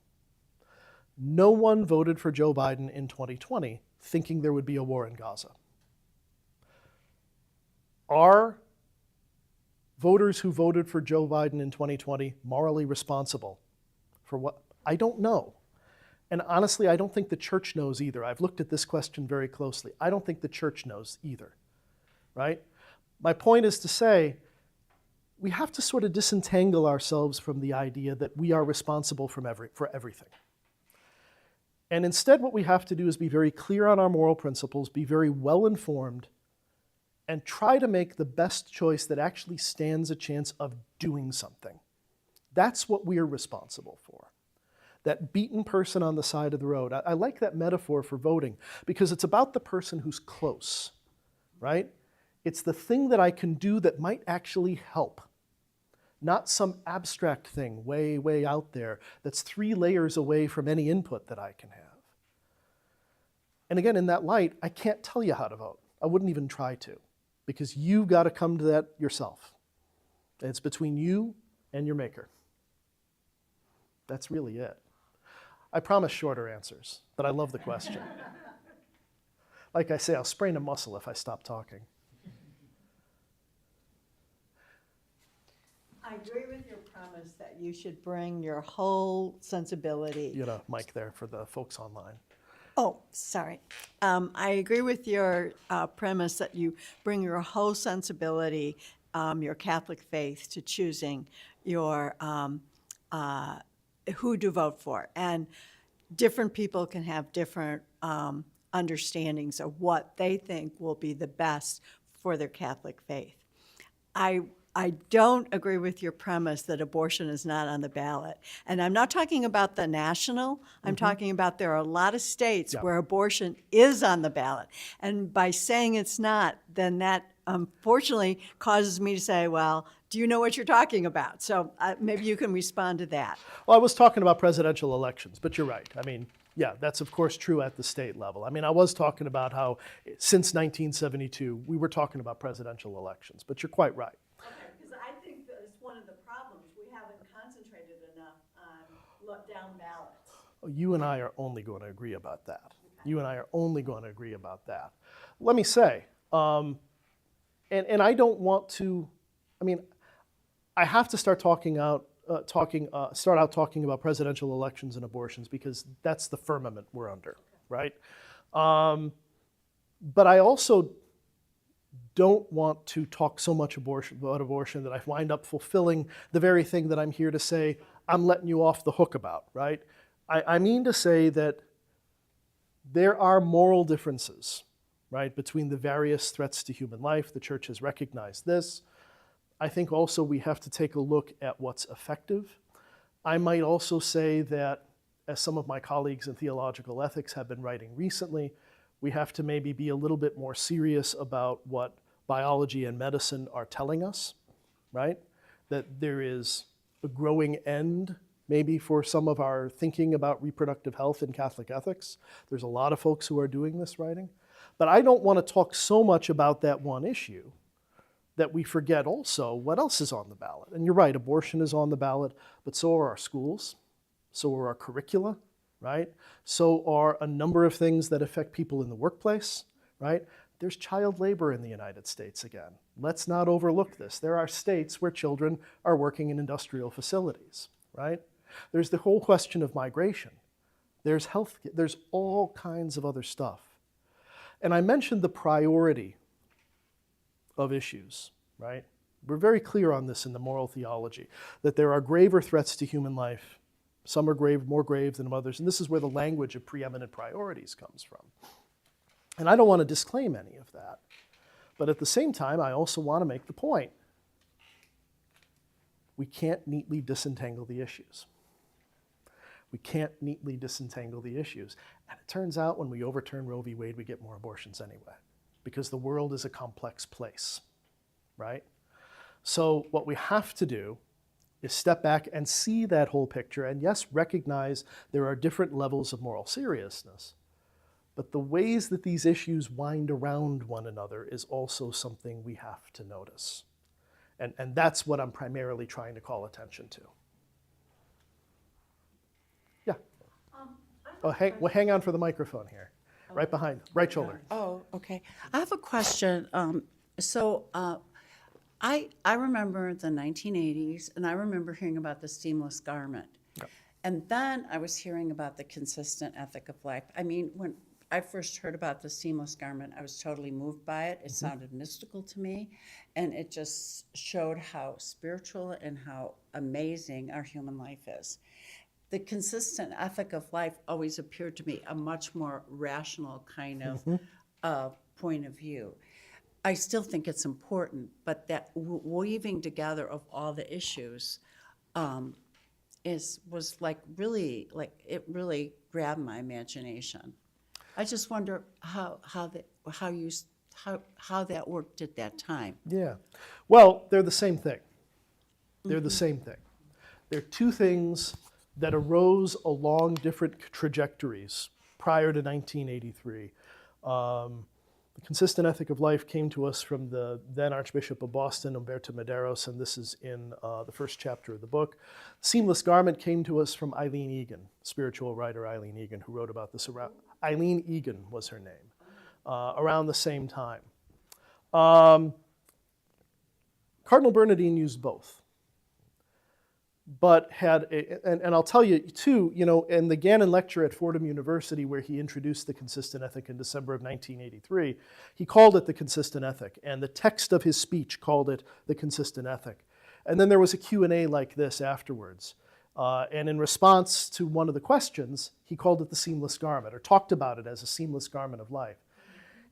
No one voted for Joe Biden in 2020 thinking there would be a war in Gaza. Are voters who voted for Joe Biden in 2020 morally responsible for what? I don't know. And honestly, I don't think the church knows either. I've looked at this question very closely. I don't think the church knows either, right? My point is to say, we have to sort of disentangle ourselves from the idea that we are responsible for everything. And instead, what we have to do is be very clear on our moral principles, be very well informed, and try to make the best choice that actually stands a chance of doing something. That's what we're responsible for. That beaten person on the side of the road. I like that metaphor for voting because it's about the person who's close, right? It's the thing that I can do that might actually help, not some abstract thing way, way out there that's 3 layers away from any input that I can have. And again, in that light, I can't tell you how to vote. I wouldn't even try to because you've got to come to that yourself. It's between you and your maker. That's really it. I promise shorter answers, but I love the question. Like I say, I'll sprain a muscle if I stop talking. I agree with your premise that you should bring your whole sensibility. You got a mic there for the folks online. Oh, sorry. I agree with your premise that you bring your whole sensibility, your Catholic faith, to choosing your who to vote for. And different people can have different understandings of what they think will be the best for their Catholic faith. I don't agree with your premise that abortion is not on the ballot. And I'm not talking about the national. I'm talking about there are a lot of states where abortion is on the ballot. And by saying it's not, then that unfortunately causes me to say, well, do you know what you're talking about? So maybe you can respond to that. Well, I was talking about presidential elections, but you're right. I mean, yeah, that's of course true at the state level. I mean, I was talking about how since 1972, we were talking about presidential elections, but you're quite right. Okay, because I think that it's one of the problems. We haven't concentrated enough on down ballots. You and I are only going to agree about that. You and I are only going to agree about that. Let me say, and I don't want to, I mean, I have to start talking out about presidential elections and abortions because that's the firmament we're under, right? But I also don't want to talk so much about abortion that I wind up fulfilling the very thing that I'm here to say I'm letting you off the hook about, right? I mean to say that there are moral differences, right, between the various threats to human life. The church has recognized this. I think also we have to take a look at what's effective. I might also say that, as some of my colleagues in theological ethics have been writing recently, we have to maybe be a little bit more serious about what biology and medicine are telling us, right? That there is a growing end maybe for some of our thinking about reproductive health in Catholic ethics. There's a lot of folks who are doing this writing. But I don't want to talk so much about that one issue that we forget also what else is on the ballot. And you're right, abortion is on the ballot, but so are our schools, so are our curricula, right? So are a number of things that affect people in the workplace, right? There's child labor in the United States again. Let's not overlook this. There are states where children are working in industrial facilities, right? There's the whole question of migration. There's health, there's all kinds of other stuff. And I mentioned the priority of issues, right? We're very clear on this in the moral theology, that there are graver threats to human life. Some are grave, more grave than others, and this is where the language of preeminent priorities comes from. And I don't want to disclaim any of that. But at the same time, I also want to make the point. We can't neatly disentangle the issues. We can't neatly disentangle the issues. And it turns out when we overturn Roe v. Wade, we get more abortions anyway, because the world is a complex place, right? So what we have to do is step back and see that whole picture, and yes, recognize there are different levels of moral seriousness. But the ways that these issues wind around one another is also something we have to notice. And that's what I'm primarily trying to call attention to. Yeah. Oh, hang on for the microphone here. Right behind, right shoulder. Oh, okay. I have a question. I remember the 1980s, and I remember hearing about the seamless garment. Yep. And then I was hearing about the consistent ethic of life. I mean, when I first heard about the seamless garment, I was totally moved by it. It sounded mystical to me, and it just showed how spiritual and how amazing our human life is. The consistent ethic of life always appeared to me a much more rational kind of point of view. I still think it's important, but that weaving together of all the issues was it really grabbed my imagination. I just wonder how that worked at that time. Yeah. Well, they're the same thing. They're the same thing. They're two things that arose along different trajectories prior to 1983. The consistent ethic of life came to us from the then Archbishop of Boston, Umberto Medeiros, and this is in the first chapter of the book. Seamless garment came to us from Eileen Egan, spiritual writer Eileen Egan, who wrote about this around. Eileen Egan was her name, around the same time. Cardinal Bernardine used both, but had, and I'll tell you too, in the Gannon lecture at Fordham University where he introduced the consistent ethic in December of 1983, he called it the consistent ethic, and the text of his speech called it the consistent ethic. And then there was a Q&A like this afterwards. And in response to one of the questions, he called it the seamless garment, or talked about it as a seamless garment of life.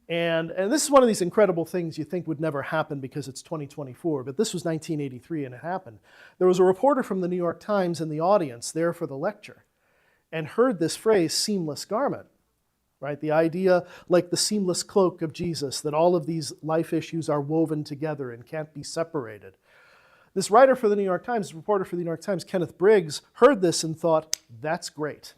And this is one of these incredible things you think would never happen because it's 2024, but this was 1983 and it happened. There was a reporter from the New York Times in the audience there for the lecture and heard this phrase, seamless garment, right? The idea, like the seamless cloak of Jesus, that all of these life issues are woven together and can't be separated. This writer for the New York Times, reporter for the New York Times, Kenneth Briggs, heard this and thought, that's great.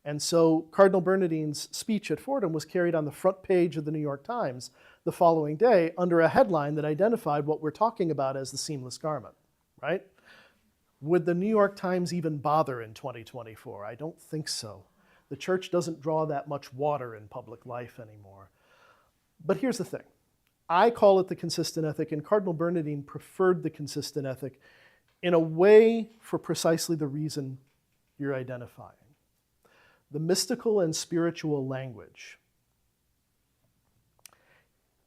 And so Cardinal Bernardine's speech at Fordham was carried on the front page of the New York Times the following day under a headline that identified what we're talking about as the seamless garment, right? Would the New York Times even bother in 2024? I don't think so. The church doesn't draw that much water in public life anymore. But here's the thing. I call it the consistent ethic, and Cardinal Bernardine preferred the consistent ethic in a way for precisely the reason you're identifying. The mystical and spiritual language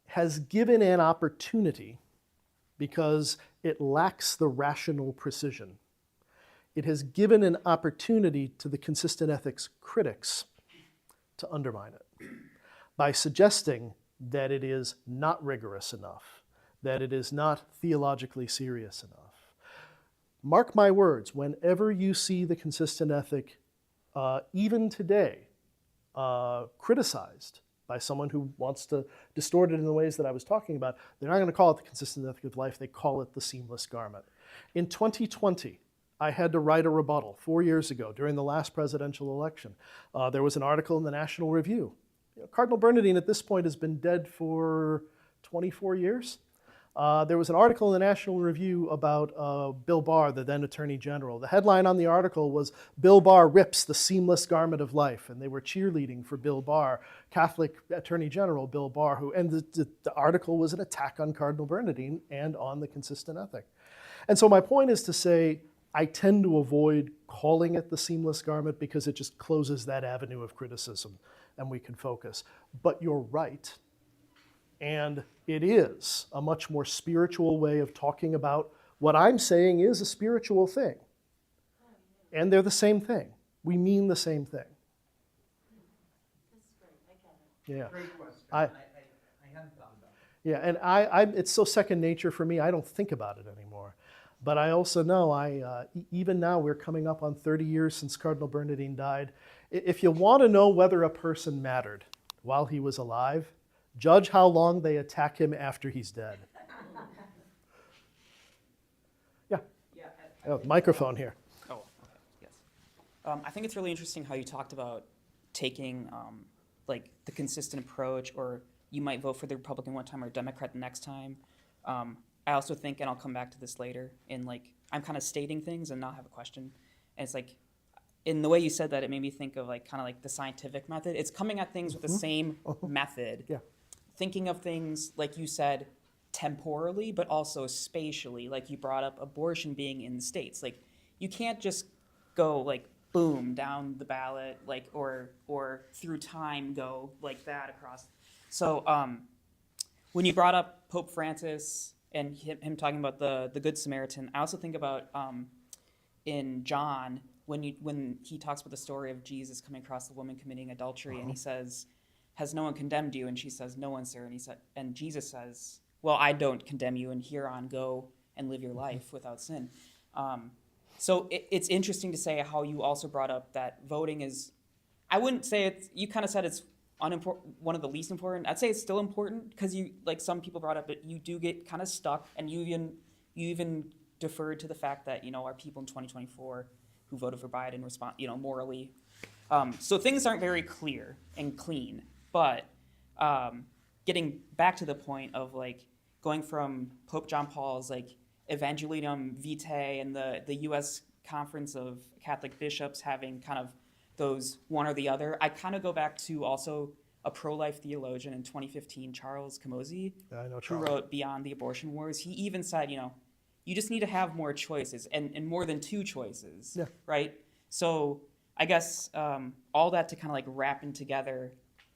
has given an opportunity, because it lacks the rational precision. It has given an opportunity to the consistent ethics critics to undermine it by suggesting that it is not rigorous enough, that it is not theologically serious enough. mark my words, whenever you see the consistent ethic, even today, criticized by someone who wants to distort it in the ways that I was talking about, they're not going to call it the consistent ethic of life, they call it the seamless garment. In 2020, I had to write a rebuttal 4 years ago during the last presidential election. There was an article in the National Review. Cardinal Bernardine at this point has been dead for 24 years. There was an article in the National Review about Bill Barr, the then Attorney General. The headline on the article was, "Bill Barr rips the seamless garment of life." And they were cheerleading for Bill Barr, Catholic Attorney General Bill Barr, and the article was an attack on Cardinal Bernardine and on the consistent ethic. And so my point is to say, I tend to avoid calling it the seamless garment because it just closes that avenue of criticism and we can focus. But you're right. And it is a much more spiritual way of talking about what I'm saying is a spiritual thing. And they're the same thing. We mean the same thing. Yeah. Great question. I hadn't thought about it. Yeah, and it's so second nature for me, I don't think about it anymore. But I also know, even now we're coming up on 30 years since Cardinal Bernardine died. If you want to know whether a person mattered while he was alive, judge how long they attack him after he's dead. Yeah. Yeah. Microphone here. Oh, okay. Yes. I think it's really interesting how you talked about taking like the consistent approach, or you might vote for the Republican one time or Democrat the next time. I also think, and I'll come back to this later, in like I'm kind of stating things and not have a question. And it's like, in the way you said that, it made me think of like kind of like the scientific method. It's coming at things with the same method. Yeah. Thinking of things, like you said, temporally, but also spatially. Like you brought up abortion being in the States. Like you can't just go like boom down the ballot, like or through time go like that across. So when you brought up Pope Francis and him talking about the Good Samaritan, I also think about in John when he talks about the story of Jesus coming across the woman committing adultery, and he says, "Has no one condemned you?" And she says, "No one, sir." And Jesus says, "Well, I don't condemn you, and here on go and live your life without sin." So it's interesting to say how you also brought up that voting is, I wouldn't say it's, you kind of said it's one of the least important. I'd say it's still important because you, like some people brought up, you do get kind of stuck, and you even deferred to the fact that, our people in 2024 who voted for Biden respond, morally. So things aren't very clear and clean, but getting back to the point of like going from Pope John Paul's like Evangelium Vitae and the U.S. Conference of Catholic Bishops having kind of those one or the other, I kind of go back to also a pro-life theologian in 2015, Charles Camozzi, who wrote Beyond the Abortion Wars. He even said, you just need to have more choices and more than two choices, right? So I guess all that to kind of like wrap in together,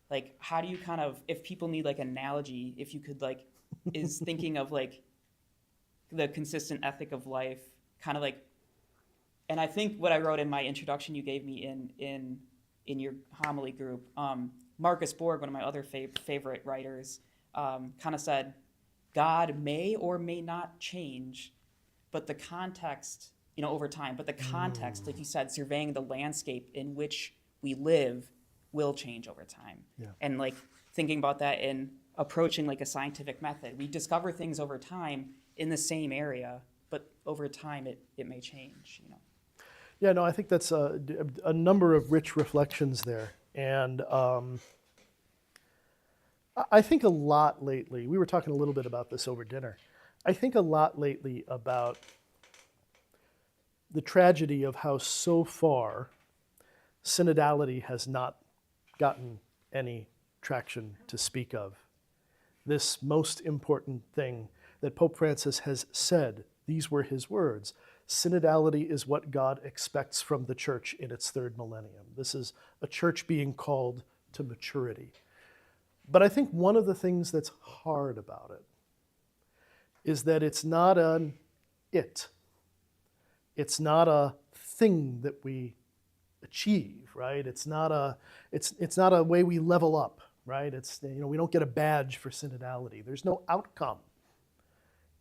like how do you kind of, if people need like an analogy, if you could like, is thinking of like the consistent ethic of life, kind of like, and I think what I wrote in my introduction you gave me in your homily group, Marcus Borg, one of my other favorite writers, kind of said, God may or may not change, but the context, over time, but the context, like you said, surveying the landscape in which we live will change over time. Yeah. And like thinking about that in approaching like a scientific method, we discover things over time in the same area, but over time it may change, Yeah, no, I think that's a number of rich reflections there. And I think a lot lately, we were talking a little bit about this over dinner, I think a lot lately about the tragedy of how so far synodality has not gotten any traction to speak of. This most important thing that Pope Francis has said, these were his words, synodality is what God expects from the church in its third millennium. This is a church being called to maturity. But I think one of the things that's hard about it is that it's not an it. It's not a thing that we achieve, right? It's not a way we level up, right? It's, we don't get a badge for synodality. There's no outcome.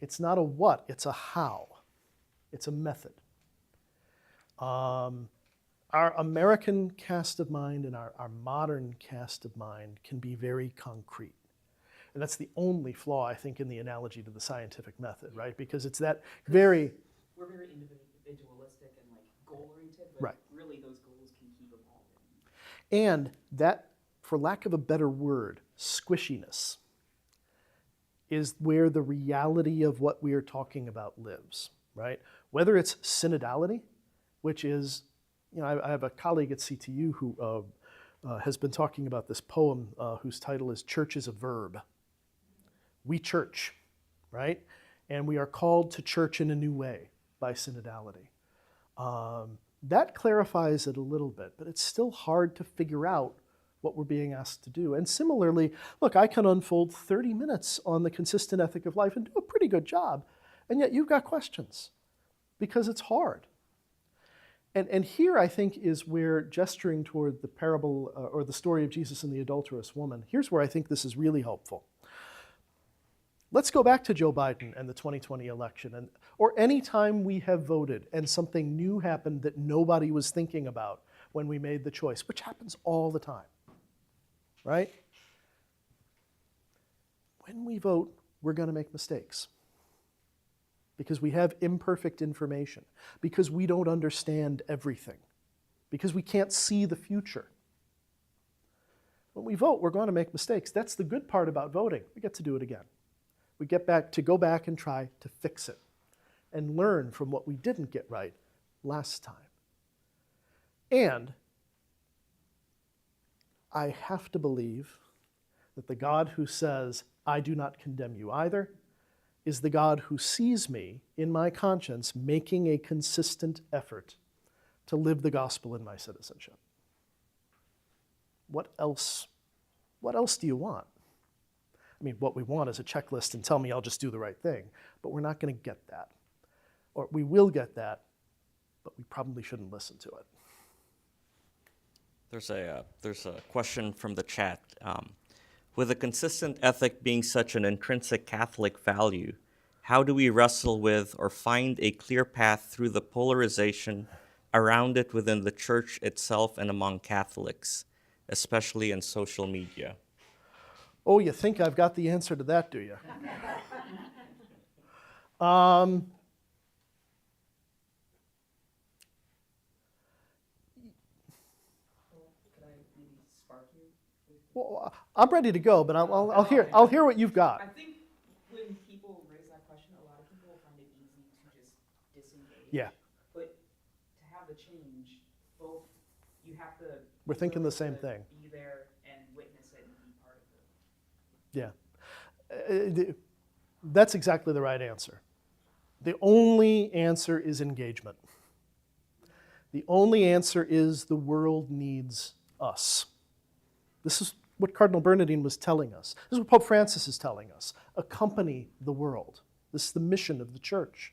It's not a what, it's a how. It's a method. Our American cast of mind and our modern cast of mind can be very concrete. And that's the only flaw, I think, in the analogy to the scientific method, right? Because it's that very, We're very individualistic and like goal-oriented, but Right. really those goals can keep evolving. and that, for lack of a better word, squishiness is where the reality of what we are talking about lives, right? Whether it's synodality, which is, I have a colleague at CTU who has been talking about this poem whose title is Church is a Verb. We church, right? And we are called to church in a new way by synodality. That clarifies it a little bit, but it's still hard to figure out what we're being asked to do. And similarly, look, I can unfold 30 minutes on the consistent ethic of life and do a pretty good job, and yet you've got questions because it's hard. And here, I think, is where gesturing toward the parable or the story of Jesus and the adulterous woman, here's where I think this is really helpful. Let's go back to Joe Biden and the 2020 election, or any time we have voted and something new happened that nobody was thinking about when we made the choice, which happens all the time, right? When we vote, we're going to make mistakes because we have imperfect information, because we don't understand everything, because we can't see the future. When we vote, we're going to make mistakes. That's the good part about voting. We get to do it again. We get to go back and try to fix it and learn from what we didn't get right last time. And I have to believe that the God who says, I do not condemn you either, is the God who sees me in my conscience making a consistent effort to live the gospel in my citizenship. What else do you want? I mean, what we want is a checklist and tell me I'll just do the right thing, but we're not going to get that. Or we will get that, but we probably shouldn't listen to it. There's a question from the chat. With a consistent ethic being such an intrinsic Catholic value, how do we wrestle with or find a clear path through the polarization around it within the church itself and among Catholics, especially in social media? Oh, you think I've got the answer to that, do you? Could I maybe spark you? Well, I'm ready to go, but I'll hear what you've got. I think when people raise that question, a lot of people find it easy to just disengage. Yeah. But to have the change, both you have to. We're thinking the willing same to thing. Be there and witness it and be part of it. Yeah. That's exactly the right answer. The only answer is engagement. The only answer is the world needs us. This is what Cardinal Bernardine was telling us. This is what Pope Francis is telling us. Accompany the world. This is the mission of the church.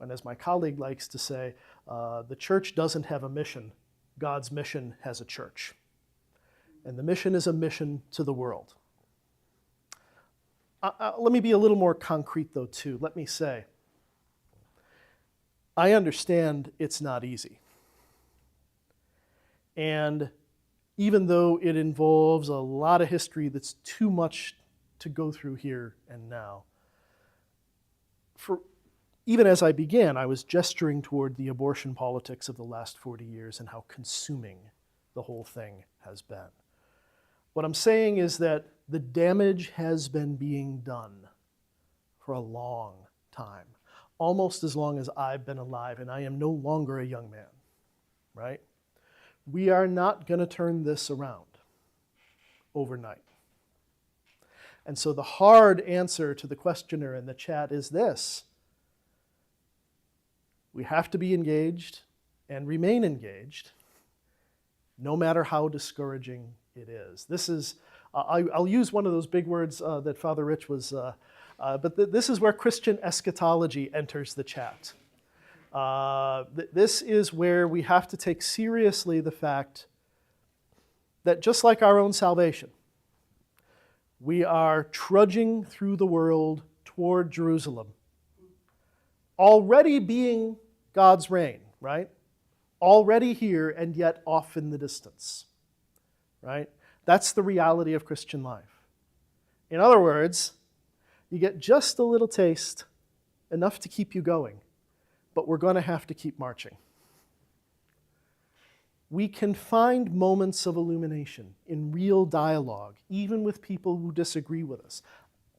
And as my colleague likes to say, the church doesn't have a mission. God's mission has a church. And the mission is a mission to the world. Let me be a little more concrete, though, too. Let me say, I understand it's not easy. And even though it involves a lot of history that's too much to go through here and now, even as I began, I was gesturing toward the abortion politics of the last 40 years and how consuming the whole thing has been. What I'm saying is that the damage has been being done for a long time, almost as long as I've been alive, and I am no longer a young man, right? We are not going to turn this around overnight. And so the hard answer to the questioner in the chat is this. We have to be engaged and remain engaged, no matter how discouraging it is. This is, I'll use one of those big words that Father Rich was, this is where Christian eschatology enters the chat. This is where we have to take seriously the fact that just like our own salvation, we are trudging through the world toward Jerusalem. already being God's reign, right? Already here and yet off in the distance, right? That's the reality of Christian life. In other words, you get just a little taste, enough to keep you going, but we're going to have to keep marching. We can find moments of illumination in real dialogue, even with people who disagree with us.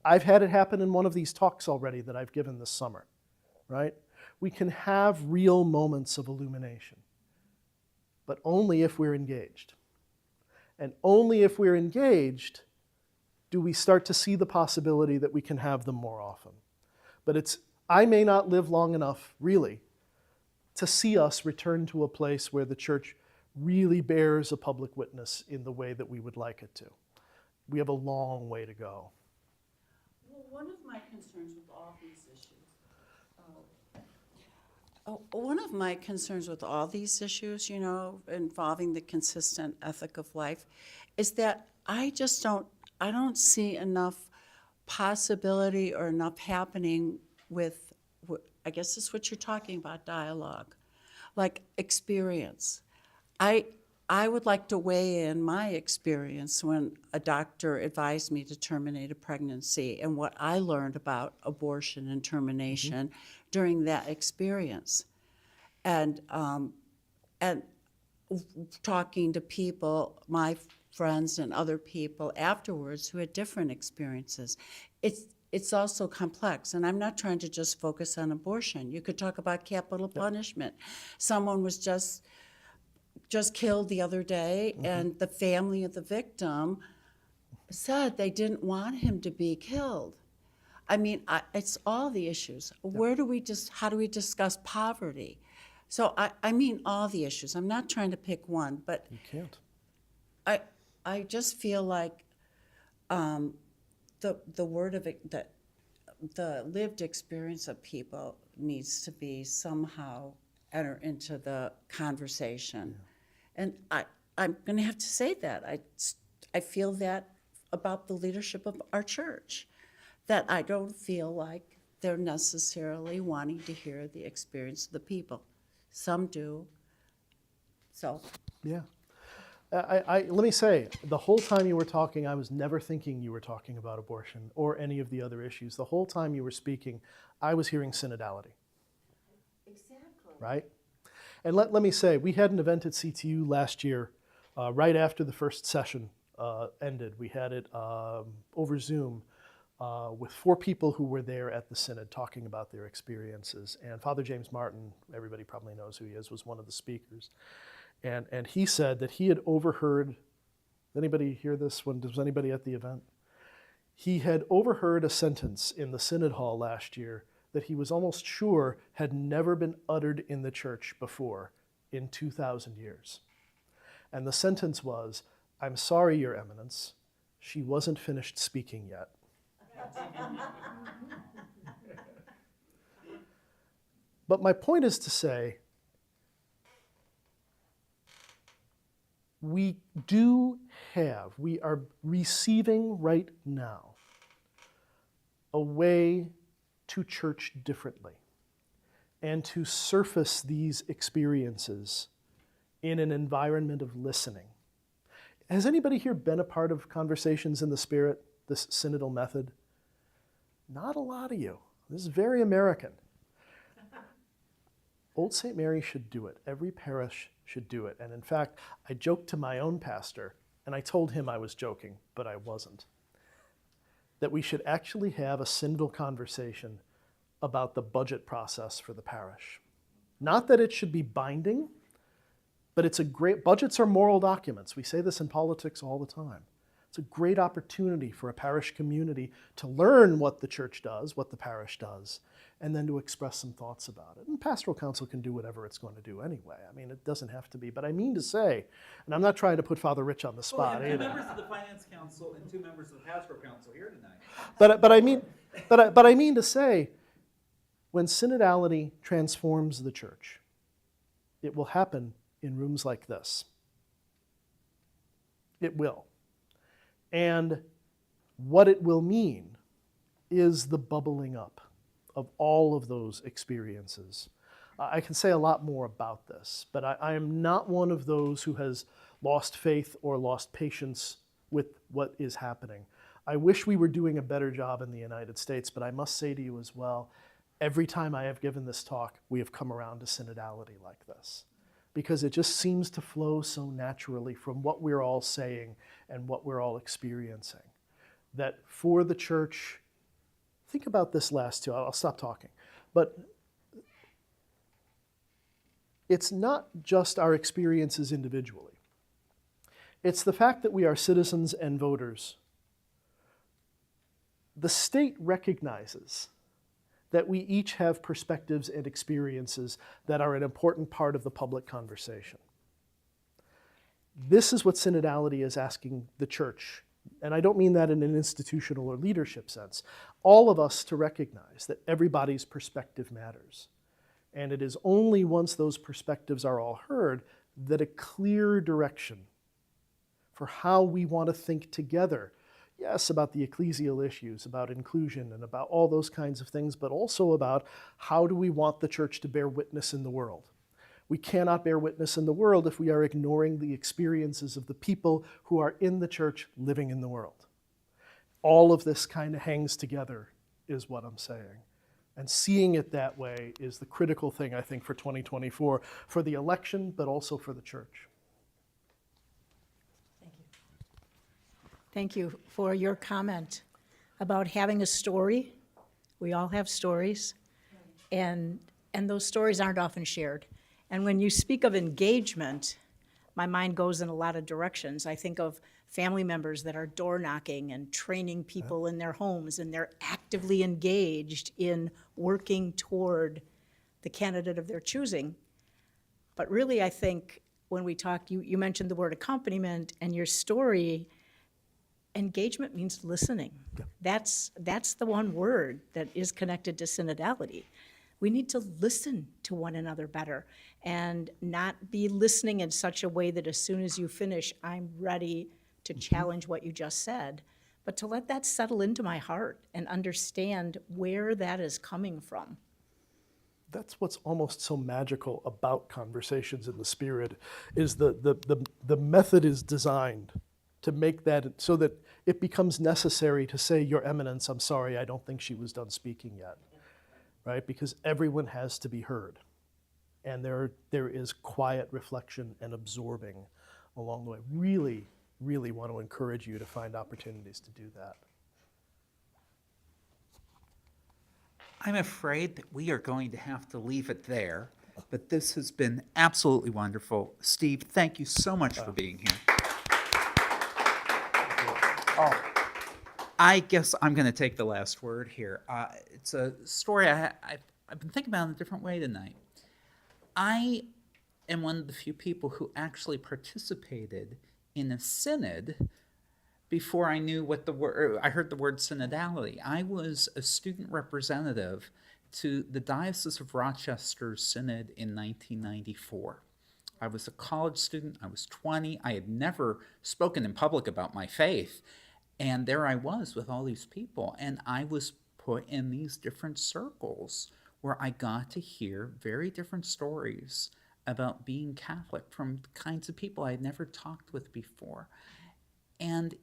I've had it happen in one of these talks already that I've given this summer, right? We can have real moments of illumination, but only if we're engaged. And only if we're engaged do we start to see the possibility that we can have them more often. But I may not live long enough, really, to see us return to a place where the church really bears a public witness in the way that we would like it to. We have a long way to go. Well, one of my concerns with all these issues, you know, involving the consistent ethic of life, is that I don't see enough possibility or enough happening with, I guess it's what you're talking about, dialogue, like experience. I would like to weigh in my experience when a doctor advised me to terminate a pregnancy and what I learned about abortion and termination during that experience. And talking to people, my friends and other people afterwards who had different experiences. It's also complex, and I'm not trying to just focus on abortion. You could talk about capital punishment. Someone was just killed the other day, and the family of the victim said they didn't want him to be killed. I mean, it's all the issues. How do we discuss poverty? So I mean all the issues. I'm not trying to pick one, but You can't. I just feel like the word of it, that the lived experience of people needs to be somehow enter into the conversation. And I'm going to have to say that. I feel that about the leadership of our church, that I don't feel like they're necessarily wanting to hear the experience of the people. Some do. So. Yeah. Let me say, the whole time you were talking, I was never thinking you were talking about abortion or any of the other issues. The whole time you were speaking, I was hearing synodality. Exactly. Right? And let me say, we had an event at CTU last year, right after the first session ended. We had it over Zoom with 4 people who were there at the synod talking about their experiences. And Father James Martin, everybody probably knows who he is, was one of the speakers. And he said that he had overheard, anybody hear this? Was anybody at the event? He had overheard a sentence in the synod hall last year that he was almost sure had never been uttered in the church before in 2,000 years. And the sentence was, "I'm sorry, Your Eminence, she wasn't finished speaking yet." But my point is to say, we are receiving right now a way to church differently and to surface these experiences in an environment of listening. Has anybody here been a part of Conversations in the Spirit, this synodal method? Not a lot of you. This is very American. Old St. Mary should do it. Every parish should do it. And in fact, I joked to my own pastor, and I told him I was joking, but I wasn't, that we should actually have a synodal conversation about the budget process for the parish. Not that it should be binding, but budgets are moral documents. We say this in politics all the time. It's a great opportunity for a parish community to learn what the church does, what the parish does, and then to express some thoughts about it. And pastoral council can do whatever it's going to do anyway. I mean, it doesn't have to be. But I mean to say, and I'm not trying to put Father Rich on the spot we have 2 either. members of the finance council and 2 members of the pastoral council here tonight. But I mean to say, when synodality transforms the church, it will happen in rooms like this. It will. And what it will mean is the bubbling up of all of those experiences. I can say a lot more about this, but I am not one of those who has lost faith or lost patience with what is happening. I wish we were doing a better job in the United States, but I must say to you as well, every time I have given this talk, we have come around to synodality like this, because it just seems to flow so naturally from what we're all saying and what we're all experiencing. That for the church, think about this last two, I'll stop talking, but it's not just our experiences individually. It's the fact that we are citizens and voters. The state recognizes that we each have perspectives and experiences that are an important part of the public conversation. This is what synodality is asking the church, and I don't mean that in an institutional or leadership sense, all of us to recognize that everybody's perspective matters. And it is only once those perspectives are all heard that a clear direction for how we want to think together, yes, about the ecclesial issues, about inclusion and about all those kinds of things, but also about how do we want the church to bear witness in the world. We cannot bear witness in the world if we are ignoring the experiences of the people who are in the church living in the world. All of this kind of hangs together, is what I'm saying. And seeing it that way is the critical thing, I think, for 2024, for the election, but also for the church. Thank you for your comment about having a story. We all have stories, and those stories aren't often shared. And when you speak of engagement, my mind goes in a lot of directions. I think of family members that are door knocking and training people in their homes, and they're actively engaged in working toward the candidate of their choosing. But really, I think when we talked, you mentioned the word accompaniment, and your story, engagement means listening. Yeah. That's the one word that is connected to synodality. We need to listen to one another better and not be listening in such a way that as soon as you finish, I'm ready to challenge what you just said, but to let that settle into my heart and understand where that is coming from. That's what's almost so magical about Conversations in the Spirit, is the method is designed to make that so that it becomes necessary to say, Your Eminence, I'm sorry, I don't think she was done speaking yet, right? Because everyone has to be heard. And there is quiet reflection and absorbing along the way. Really, really want to encourage you to find opportunities to do that. I'm afraid that we are going to have to leave it there, but this has been absolutely wonderful. Steve, thank you so much for being here. Oh, I guess I'm going to take the last word here. It's a story I've been thinking about in a different way tonight. I am one of the few people who actually participated in a synod before I knew what I heard the word synodality. I was a student representative to the Diocese of Rochester's synod in 1994. I was a college student. I was 20. I had never spoken in public about my faith. And there I was with all these people. And I was put in these different circles where I got to hear very different stories about being Catholic from the kinds of people I had never talked with before. And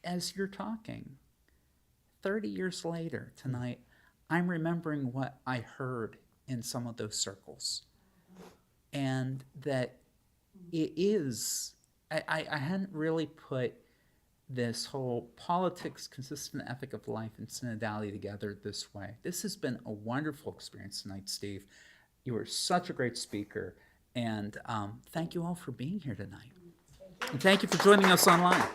as you're talking, 30 years later tonight, I'm remembering what I heard in some of those circles. And that it is, I hadn't really put this whole politics, consistent ethic of life, and synodality together this way. This has been a wonderful experience tonight, Steve. You were such a great speaker, and thank you all for being here tonight. And thank you for joining us online.